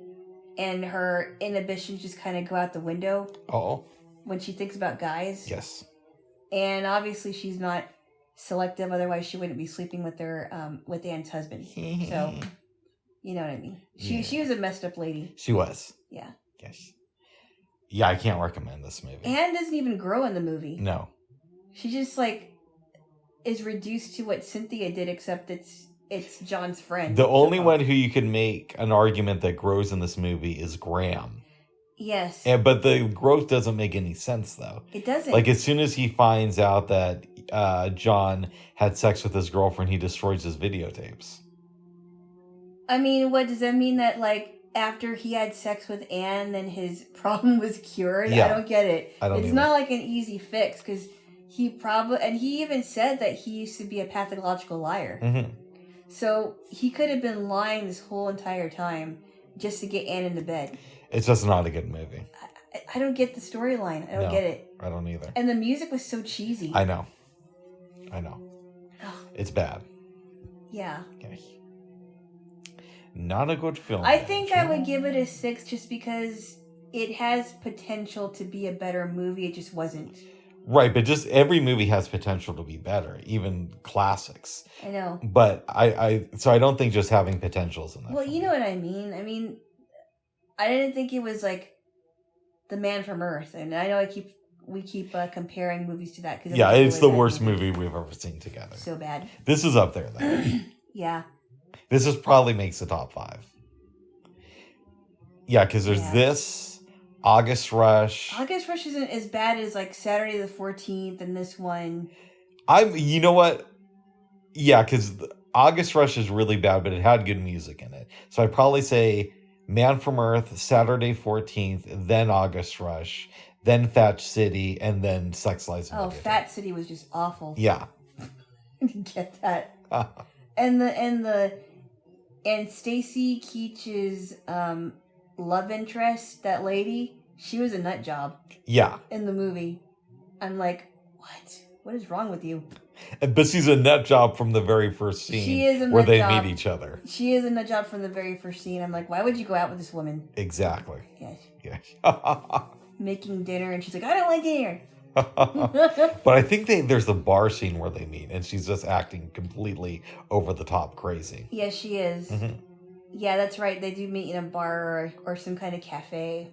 And her inhibitions just kind of go out the window.
Oh.
When she thinks about guys.
Yes.
And obviously she's not selective, otherwise she wouldn't be sleeping with with Anne's husband. So, you know what I mean. She was a messed up lady.
She was.
Yeah.
Yes. Yeah, I can't recommend this movie.
Anne doesn't even grow in the movie.
No.
She just is reduced to what Cynthia did, except it's John's friend.
The only one who you can make an argument that grows in this movie is Graham.
Yes.
But the growth doesn't make any sense, though.
It doesn't.
Like, as soon as he finds out that John had sex with his girlfriend, he destroys his videotapes.
I mean, what does that mean? That, after he had sex with Anne, then his problem was cured?
Yeah.
I don't get it.
I don't
It's
either.
not like an easy fix, because and he even said that he used to be a pathological liar.
Mm-hmm.
So he could have been lying this whole entire time just to get Anne into bed.
It's just not a good movie.
I don't get the storyline. I don't get it.
I don't either.
And the music was so cheesy.
I know. It's bad.
Yeah.
Okay. Not a good film.
I think I would give it a 6 just because it has potential to be a better movie. It just wasn't.
Right, but just every movie has potential to be better, even classics.
I know.
But so I don't think just having potentials in that.
Well,
film.
you know what I mean. I mean, I didn't think it was like The Man from Earth, and I know we keep comparing movies to that because
it's the worst movie we've ever seen together.
So bad.
This is up there, though.
Yeah.
This probably makes the top 5. Yeah, because there's this, August Rush.
August Rush isn't as bad as Saturday the 14th and this one.
You know what? Yeah, because August Rush is really bad, but it had good music in it. So I'd probably say Man from Earth, Saturday 14th, then August Rush, then Fat City, and then Sex, Lies, and Videotape.
Fat City was just awful.
Yeah.
I didn't get that. And Stacy Keach's love interest, that lady, she was a nut job.
Yeah.
In the movie. I'm like, what? What is wrong with you?
But she's a nut job from the very first scene.
She is a
where
nut
they
job.
meet each other.
She is a nut job from the very first scene. I'm like, why would you go out with this woman?
Exactly.
Yes.
Yeah.
Making dinner, and she's like, I don't like dinner.
But I think there's the bar scene where they meet, and she's just acting completely over the top crazy.
Yes, she is.
Mm-hmm.
Yeah, that's right. They do meet in a bar or some kind of cafe.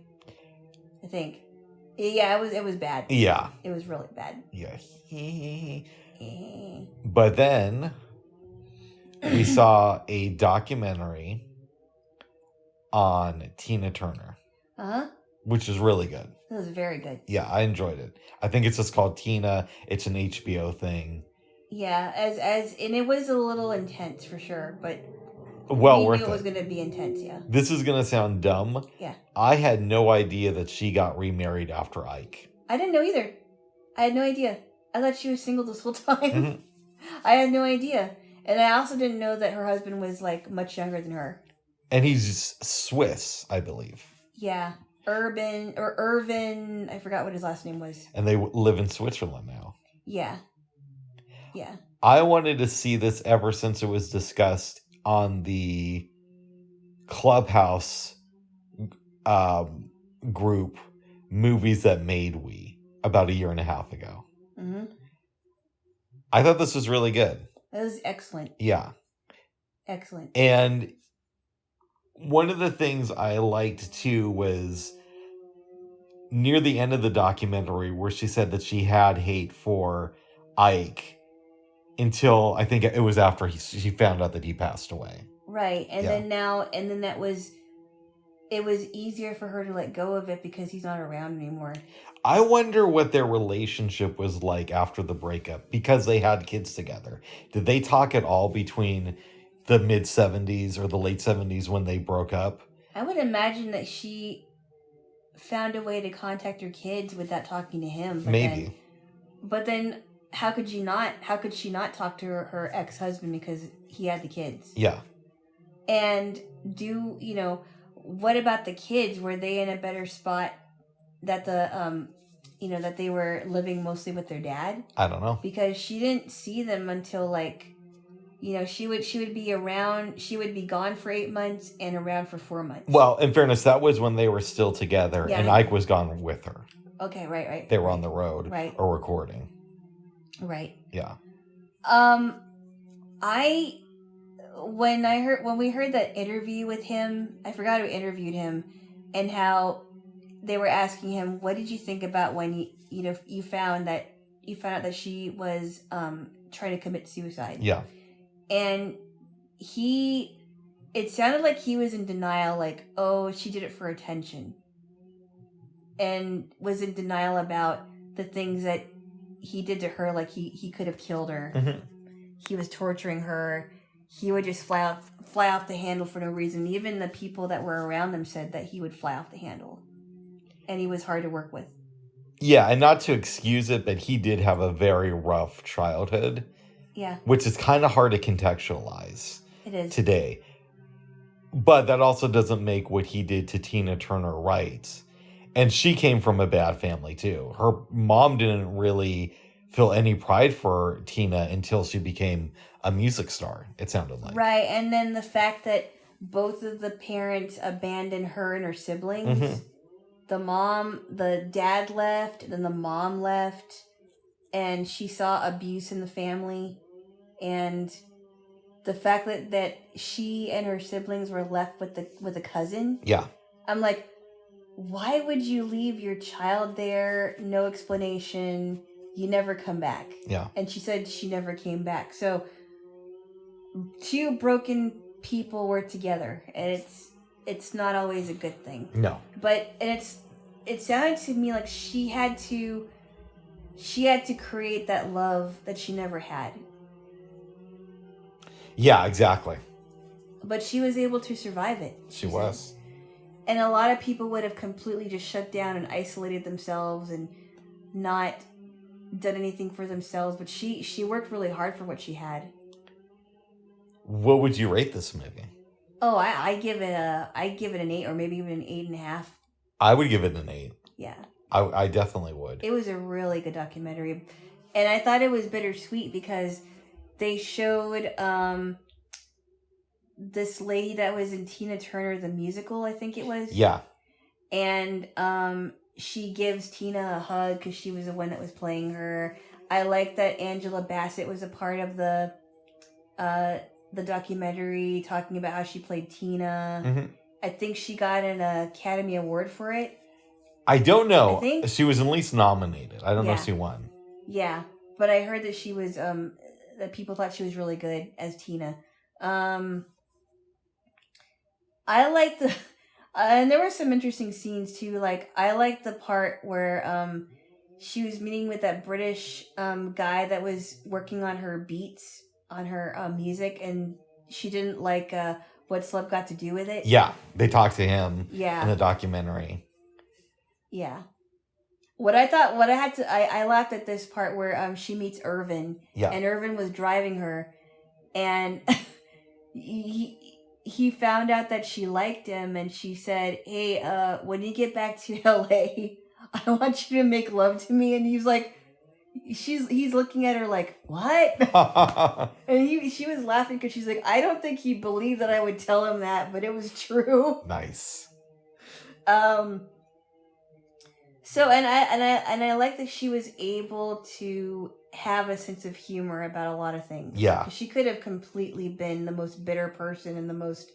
I think. Yeah, it was bad.
Yeah.
It was really bad.
Yeah. But then we saw a documentary on Tina Turner.
Uh-huh.
Which is really good.
It was very good.
Yeah, I enjoyed it. I think it's just called Tina. It's an HBO thing.
Yeah, and it was a little intense for sure, but
well worth it.
It was going to be intense, yeah.
This is going to sound dumb.
Yeah.
I had no idea that she got remarried after Ike.
I didn't know either. I had no idea. I thought she was single this whole time.
Mm-hmm.
I had no idea. And I also didn't know that her husband was much younger than her.
And he's Swiss, I believe.
Yeah. Irvin, I forgot what his last name was.
And they live in Switzerland now.
Yeah. Yeah.
I wanted to see this ever since it was discussed on the Clubhouse group, Movies That Made We, about a year and a half ago.
Mm-hmm.
I thought this was really good.
It was excellent.
Yeah.
Excellent.
And one of the things I liked too was near the end of the documentary where she said that she had hate for Ike until I think it was after she found out that he passed away.
Right. And then it was easier for her to let go of it because he's not around anymore.
I wonder what their relationship was like after the breakup because they had kids together. Did they talk at all between the mid 70s or the late 70s when they broke up.
I would imagine that she found a way to contact her kids without talking to him. But then how could she not talk to her ex-husband because he had the kids?
Yeah.
And what about the kids? Were they in a better spot that that they were living mostly with their dad?
I don't know.
Because she didn't see them until she would be around. She would be gone for 8 months and around for 4 months.
Well, in fairness, that was when they were still together, and Ike was gone with her.
Okay, right.
They were on the road,
right,
or recording.
Right.
Yeah.
When we heard that interview with him, I forgot who interviewed him, and how they were asking him, "What did you think about when you found out that she was trying to commit suicide?"
Yeah.
And it sounded like he was in denial, like, "Oh, she did it for attention," and was in denial about the things that he did to her, like he could have killed her.
Mm-hmm.
He was torturing her. He would just fly off the handle for no reason. Even the people that were around him said that he would fly off the handle. And he was hard to work with.
Yeah, and not to excuse it, but he did have a very rough childhood.
Yeah.
Which is kind of hard to contextualize.
It is.
Today. But that also doesn't make what he did to Tina Turner right. And she came from a bad family, too. Her mom didn't really feel any pride for Tina until she became a music star, it sounded like.
Right, and then the fact that both of the parents abandoned her and her siblings. Mm-hmm. The dad left, then the mom left, and she saw abuse in the family. And the fact that she and her siblings were left with a cousin.
Yeah.
I'm like, why would you leave your child there? No explanation. You never come back.
Yeah.
And she said she never came back. So 2 broken people were together, and it's not always a good thing.
No.
But it sounded to me like she had to create that love that she never had.
Yeah, exactly.
But she was able to survive it.
She was.
And a lot of people would have completely just shut down and isolated themselves and not done anything for themselves. But she worked really hard for what she had.
What would you rate this movie?
Oh, I give it an 8 or maybe even an 8.5.
I would give it an 8.
Yeah.
I definitely would.
It was a really good documentary. And I thought it was bittersweet because they showed this lady that was in Tina Turner the musical, I think it was.
Yeah.
And she gives Tina a hug because she was the one that was playing her. I like that Angela Bassett was a part of the documentary, talking about how she played Tina. Mm-hmm. I think she got an Academy Award for it.
I don't know. I think she was at least nominated. I don't know if she won.
Yeah, but I heard that she was that people thought she was really good as Tina. I like the and there were some interesting scenes too. Like I liked the part where she was meeting with that British guy that was working on her beats, on her music, and she didn't like what Slub got to do with it.
Yeah, they talked to him in the documentary.
Yeah. I laughed at this part where she meets Irvin.
Yeah.
And Irvin was driving her, and he found out that she liked him, and she said, "Hey, when you get back to LA, I want you to make love to me." And he's like, he's looking at her like, "What?" And she was laughing because she's like, "I don't think he believed that I would tell him that, but it was true."
Nice.
So and I like that she was able to have a sense of humor about a lot of things.
Yeah.
She could have completely been the most bitter person and the most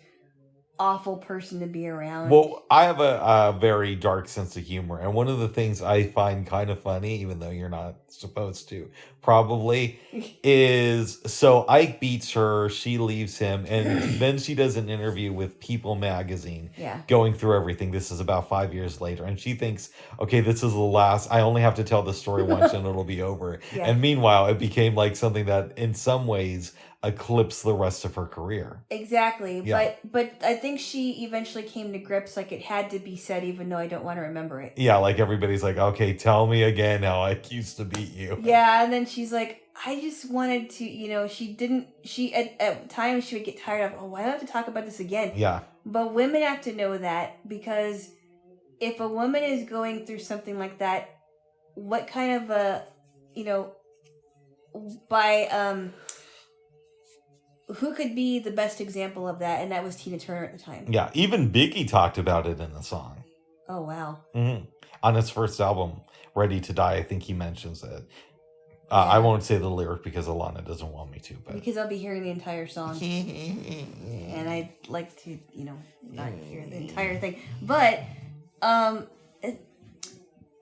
awful person to be around.
Well, I have a very dark sense of humor, and one of the things I find kind of funny, even though you're not supposed to, probably, is so Ike beats her, she leaves him, and then she does an interview with People magazine, going through everything. This is about 5 years later, and she thinks, okay, this is the last, I only have to tell this story once and it'll be over. Yeah. And meanwhile, it became like something that in some ways eclipse the rest of her career.
Exactly. Yeah. But I think she eventually came to grips, like, it had to be said even though I don't want to remember it.
Yeah, like everybody's like, okay, tell me again how I used to beat you.
Yeah, and then she's like, I just wanted to, she at times she would get tired of, why do I have to talk about this again? Yeah. But women have to know that, because if a woman is going through something like that, what kind of a, who could be the best example of that? And that was Tina Turner at the time.
Yeah, even Biggie talked about it in the song.
Oh, wow.
Mm-hmm. On his first album, Ready to Die, I think he mentions it. I won't say the lyric because Alana doesn't want me to. But
because I'll be hearing the entire song. And I'd like to, not hear the entire thing. But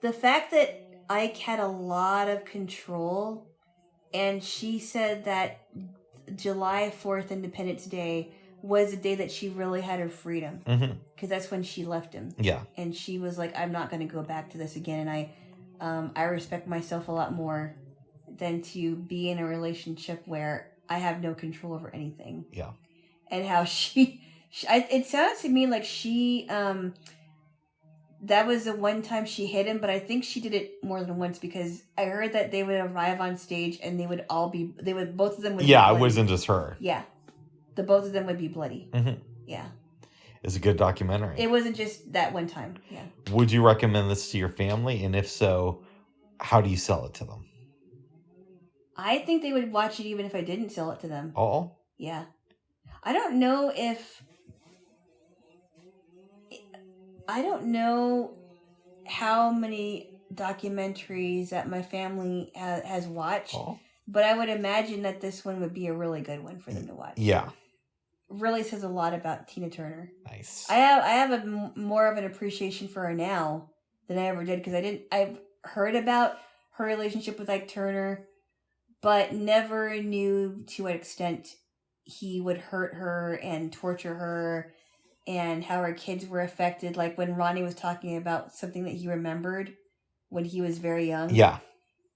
the fact that Ike had a lot of control, and she said that July 4th, Independence Day, was the day that she really had her freedom. Because that's when she left him. Yeah. And she was like, I'm not going to go back to this again. And I respect myself a lot more than to be in a relationship where I have no control over anything. Yeah. And how it sounds to me like she, that was the one time she hit him, but I think she did it more than once, because I heard that they would arrive on stage and both of them would be bloody.
Yeah, it wasn't just her.
Yeah. Both of them would be bloody. Yeah.
It's a good documentary.
It wasn't just that one time. Yeah.
Would you recommend this to your family? And if so, how do you sell it to them?
I think they would watch it even if I didn't sell it to them.
Oh?
Yeah. I don't know how many documentaries that my family has watched, but I would imagine that this one would be a really good one for them to watch. Yeah. Really says a lot about Tina Turner. Nice. I have more of an appreciation for her now than I ever did, because I've heard about her relationship with Ike Turner, but never knew to what extent he would hurt her and torture her, and how her kids were affected. Like when Ronnie was talking about something that he remembered when he was very young. Yeah.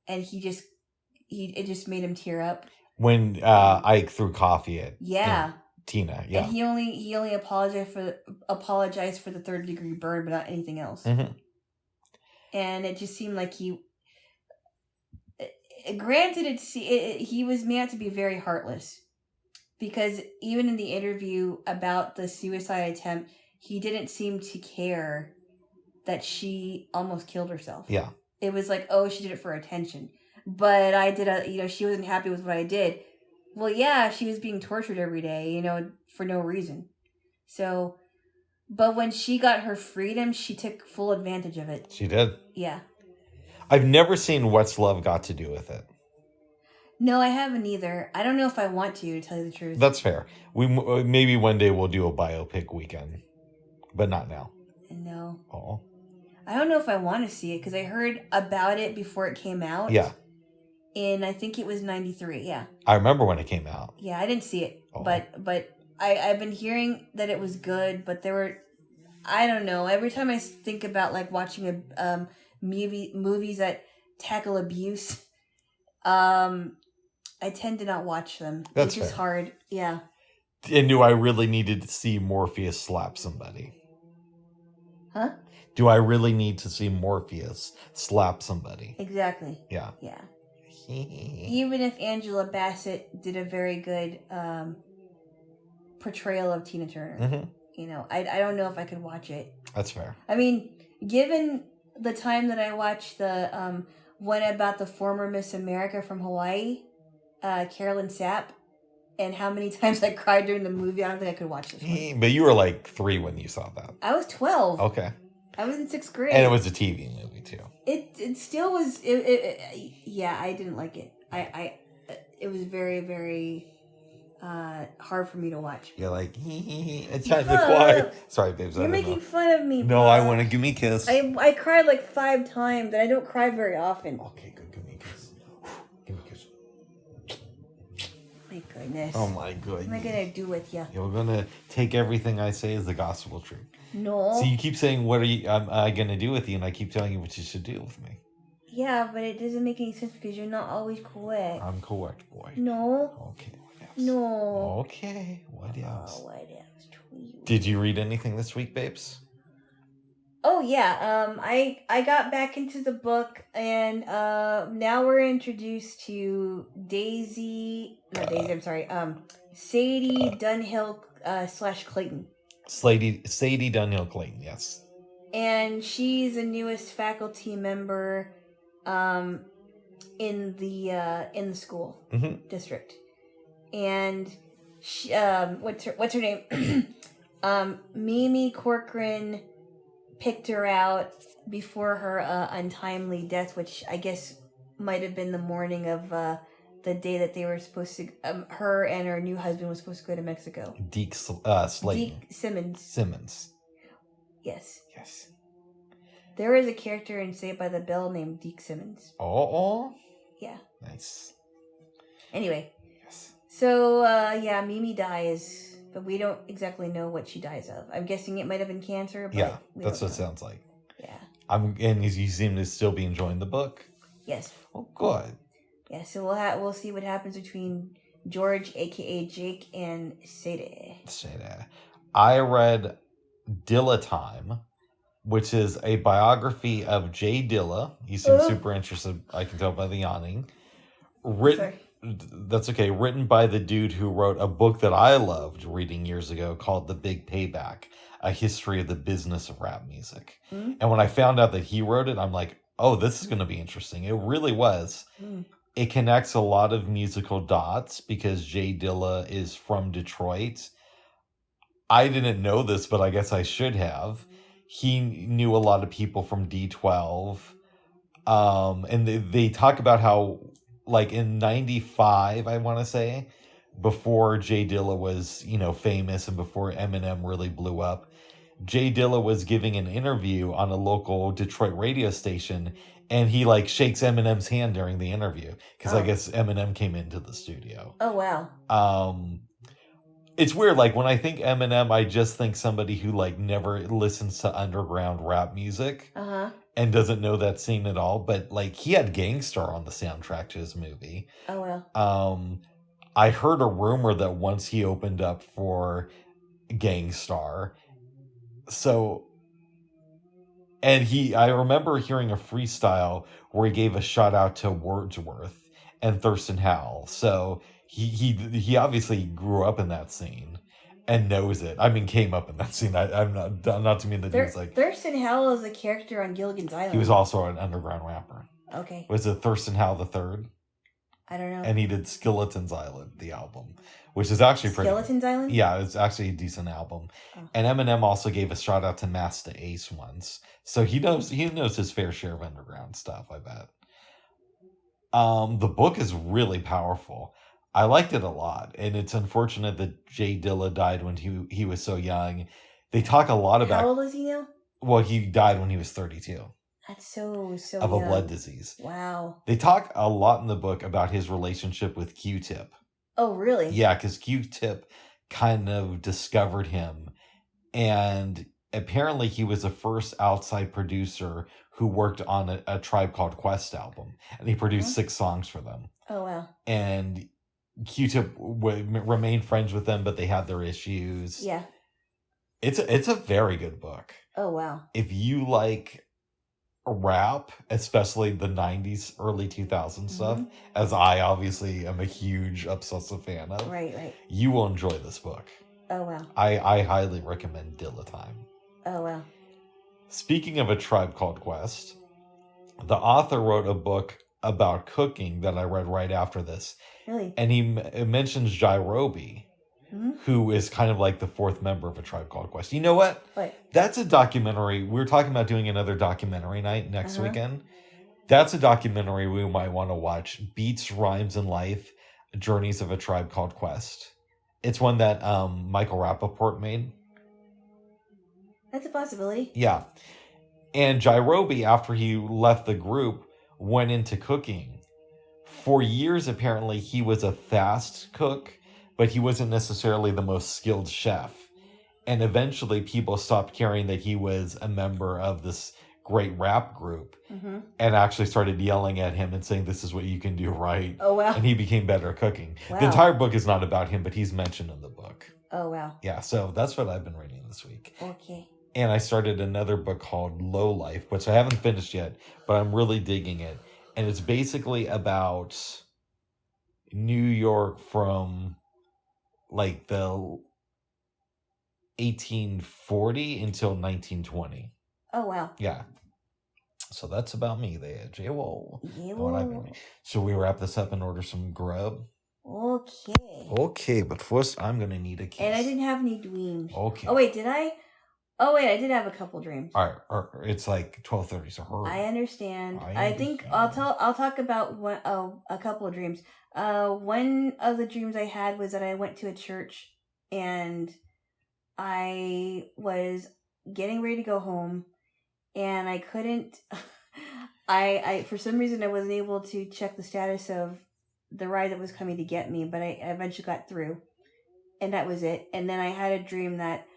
And it just made him tear up. When
Ike threw coffee at Tina. Yeah.
And he only apologized for the 3rd-degree burn, but not anything else. And it just seemed like granted, he was meant to be very heartless, because even in the interview about the suicide attempt, he didn't seem to care that she almost killed herself. Yeah. It was like, she did it for attention. But I did she wasn't happy with what I did. Well, yeah, she was being tortured every day, for no reason. So, but when she got her freedom, she took full advantage of it.
She did.
Yeah.
I've never seen What's Love Got to Do with it.
No, I haven't either. I don't know if I want to tell you the truth.
That's fair. Maybe one day we'll do a biopic weekend, but not now.
No. Oh. I don't know if I want to see it, because I heard about it before it came out. Yeah. I think it was 93. Yeah.
I remember when it came out.
Yeah, I didn't see it, but I've been hearing that it was good, but there were, I don't know. Every time I think about like watching movies that tackle abuse, I tend to not watch them.
That's
just hard. Yeah.
And do I really need to see Morpheus slap somebody?
Huh?
Do I really need to see Morpheus slap somebody?
Exactly. Yeah. Yeah. Even if Angela Bassett did a very good portrayal of Tina Turner, I don't know if I could watch it.
That's fair.
I mean, given the time that I watched the one about the former Miss America from Hawaii, Carolyn Sapp, and how many times I cried during the movie, I don't think I could watch this one.
But you were like 3 when you saw that.
I was 12.
Okay.
I was in 6th grade.
And it was a TV movie too.
It still was. Yeah, I didn't like it. It was very, very hard for me to watch.
You're like, it's time to quiet. Sorry, babes.
You're making fun of me.
No, I want to give me a kiss.
I cried like 5 times, and I don't cry very often.
Okay, good. Give me a kiss. Give me a kiss.
My goodness.
Oh my goodness.
What am I gonna do with you?
You're gonna take everything I say as the gospel truth.
No.
So you keep saying, what am I going to do with you? And I keep telling you what you should do with me.
Yeah, but it doesn't make any sense because you're not always correct.
I'm correct, boy.
No.
Okay, whatever.
No.
Okay, what else?
What else?
Did you read anything this week, babes?
Oh yeah, I got back into the book, and now we're introduced to Sadie Dunhill / Clayton.
Sadie Dunhill Clayton, yes.
And she's the newest faculty member, in the school district, and she, what's her name? Mimi Corcoran picked her out before her untimely death, which I guess might have been the morning of the day that they were supposed to. Her and her new husband was supposed to go to Mexico.
Deke Slayton.
Deke Simmons. Yes. There is a character in Saved by the Bell named Deke Simmons.
Oh.
Yeah.
Nice.
Anyway.
Yes.
So Mimi dies. But we don't exactly know what she dies of. I'm guessing it might have been cancer. But
yeah, that's what it sounds like.
Yeah.
And you seem to still be enjoying the book.
Yes.
Oh, good.
Yeah. So we'll see what happens between George, aka Jake, and Sadie.
I read Dilla Time, which is a biography of Jay Dilla. You seem super interested. I can tell by the yawning. That's okay. Written by the dude who wrote a book that I loved reading years ago called The Big Payback, A History of the Business of Rap Music. And when I found out that he wrote it, I'm like, oh, this is going to be interesting. It really was. It connects a lot of musical dots because Jay Dilla is from Detroit. I didn't know this, but I guess I should have. He knew a lot of people from D12. And they talk about how, like in 95, I want to say, before Jay Dilla was, famous and before Eminem really blew up, Jay Dilla was giving an interview on a local Detroit radio station, and he shakes Eminem's hand during the interview because I guess Eminem came into the studio.
Oh, wow.
It's weird. When I think Eminem, I just think somebody who never listens to underground rap music. And doesn't know that scene at all, but he had Gangstar on the soundtrack to his movie.
Oh well.
I heard a rumor that once he opened up for Gangstar, I remember hearing a freestyle where he gave a shout out to Wordsworth and Thurston Howell. So he obviously grew up in that scene. And knows it. I mean, came up in that scene. I'm not to mean that he's
Thurston Howell is a character on Gilligan's Island.
He was also an underground rapper.
Okay.
Was it Thurston Howell III?
I don't know.
And he did Skeleton's Island, the album, which is actually pretty.
Skeleton's Island?
Yeah, it's actually a decent album. Oh. And Eminem also gave a shout out to Masta Ace once, so he knows his fair share of underground stuff. I bet. The book is really powerful. I liked it a lot, and it's unfortunate that Jay Dilla died when he was so young. They talk a lot about...
How old is he now?
Well, he died when he was 32.
That's so
of
young.
A blood disease.
Wow.
They talk a lot in the book about his relationship with Q-Tip.
Oh, really?
Yeah, because Q-Tip kind of discovered him, and apparently he was the first outside producer who worked on a Tribe Called Quest album, and he produced 6 songs for them.
Oh, wow.
And Q-Tip remained friends with them, but they had their issues.
Yeah.
It's a very good book.
Oh, wow.
If you like rap, especially the 90s, early 2000s stuff, as I obviously am a huge obsessive fan of,
right,
you will enjoy this book.
Oh, wow.
I highly recommend Dilla Time.
Oh, wow.
Speaking of A Tribe Called Quest, the author wrote a book about cooking that I read right after this.
Really?
And he mentions Jayro, who is kind of like the 4th member of A Tribe Called Quest. You know what?
What?
That's a documentary. We're talking about doing another documentary night next weekend. That's a documentary we might want to watch. Beats, Rhymes, and Life, Journeys of A Tribe Called Quest. It's one that Michael Rappaport made.
That's a possibility.
Yeah. And Jayro, after he left the group, went into cooking. For years, apparently, he was a fast cook, but he wasn't necessarily the most skilled chef. And eventually, people stopped caring that he was a member of this great rap group and actually started yelling at him and saying, this is what you can do right.
Oh, wow.
And he became better at cooking.
Wow.
The entire book is not about him, but he's mentioned in the book.
Oh, wow.
Yeah, so that's what I've been reading this week.
Okay.
And I started another book called Low Life, which I haven't finished yet, but I'm really digging it. And it's basically about New York from like the 1840 until 1920.
Oh, wow.
Yeah. So that's about me there, Jaylo.
Jaylo.
Should we wrap this up and order some grub?
Okay.
Okay, but first I'm going to need a kiss.
And I didn't have any dreams.
Okay.
Oh, wait, did I? Oh, wait, I did have a couple dreams.
All right, it's like 12:30, so hurry.
I understand. I think I'll talk about a couple of dreams. One of the dreams I had was that I went to a church and I was getting ready to go home and I couldn't I for some reason I wasn't able to check the status of the ride that was coming to get me, but I eventually got through. And that was it. And then I had a dream that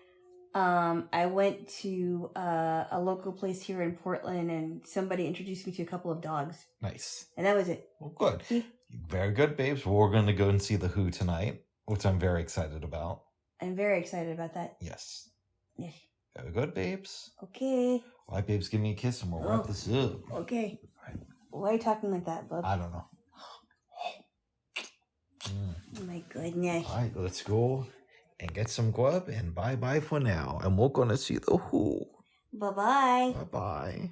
I went to a local place here in Portland and somebody introduced me to a couple of dogs.
Nice.
And that was it.
Well, good. Very good, babes. Well, we're going to go and see The Who tonight, which I'm very excited about.
I'm very excited about that.
Yes.
Yes.
Very good, babes.
Okay.
All right, babes, give me a kiss and we'll wrap this up.
Okay. Right. Why are you talking like that, bub?
I don't know.
Oh my goodness.
All right, let's go and get some grub and bye-bye for now. And we're going to see The Who.
Bye-bye.
Bye-bye.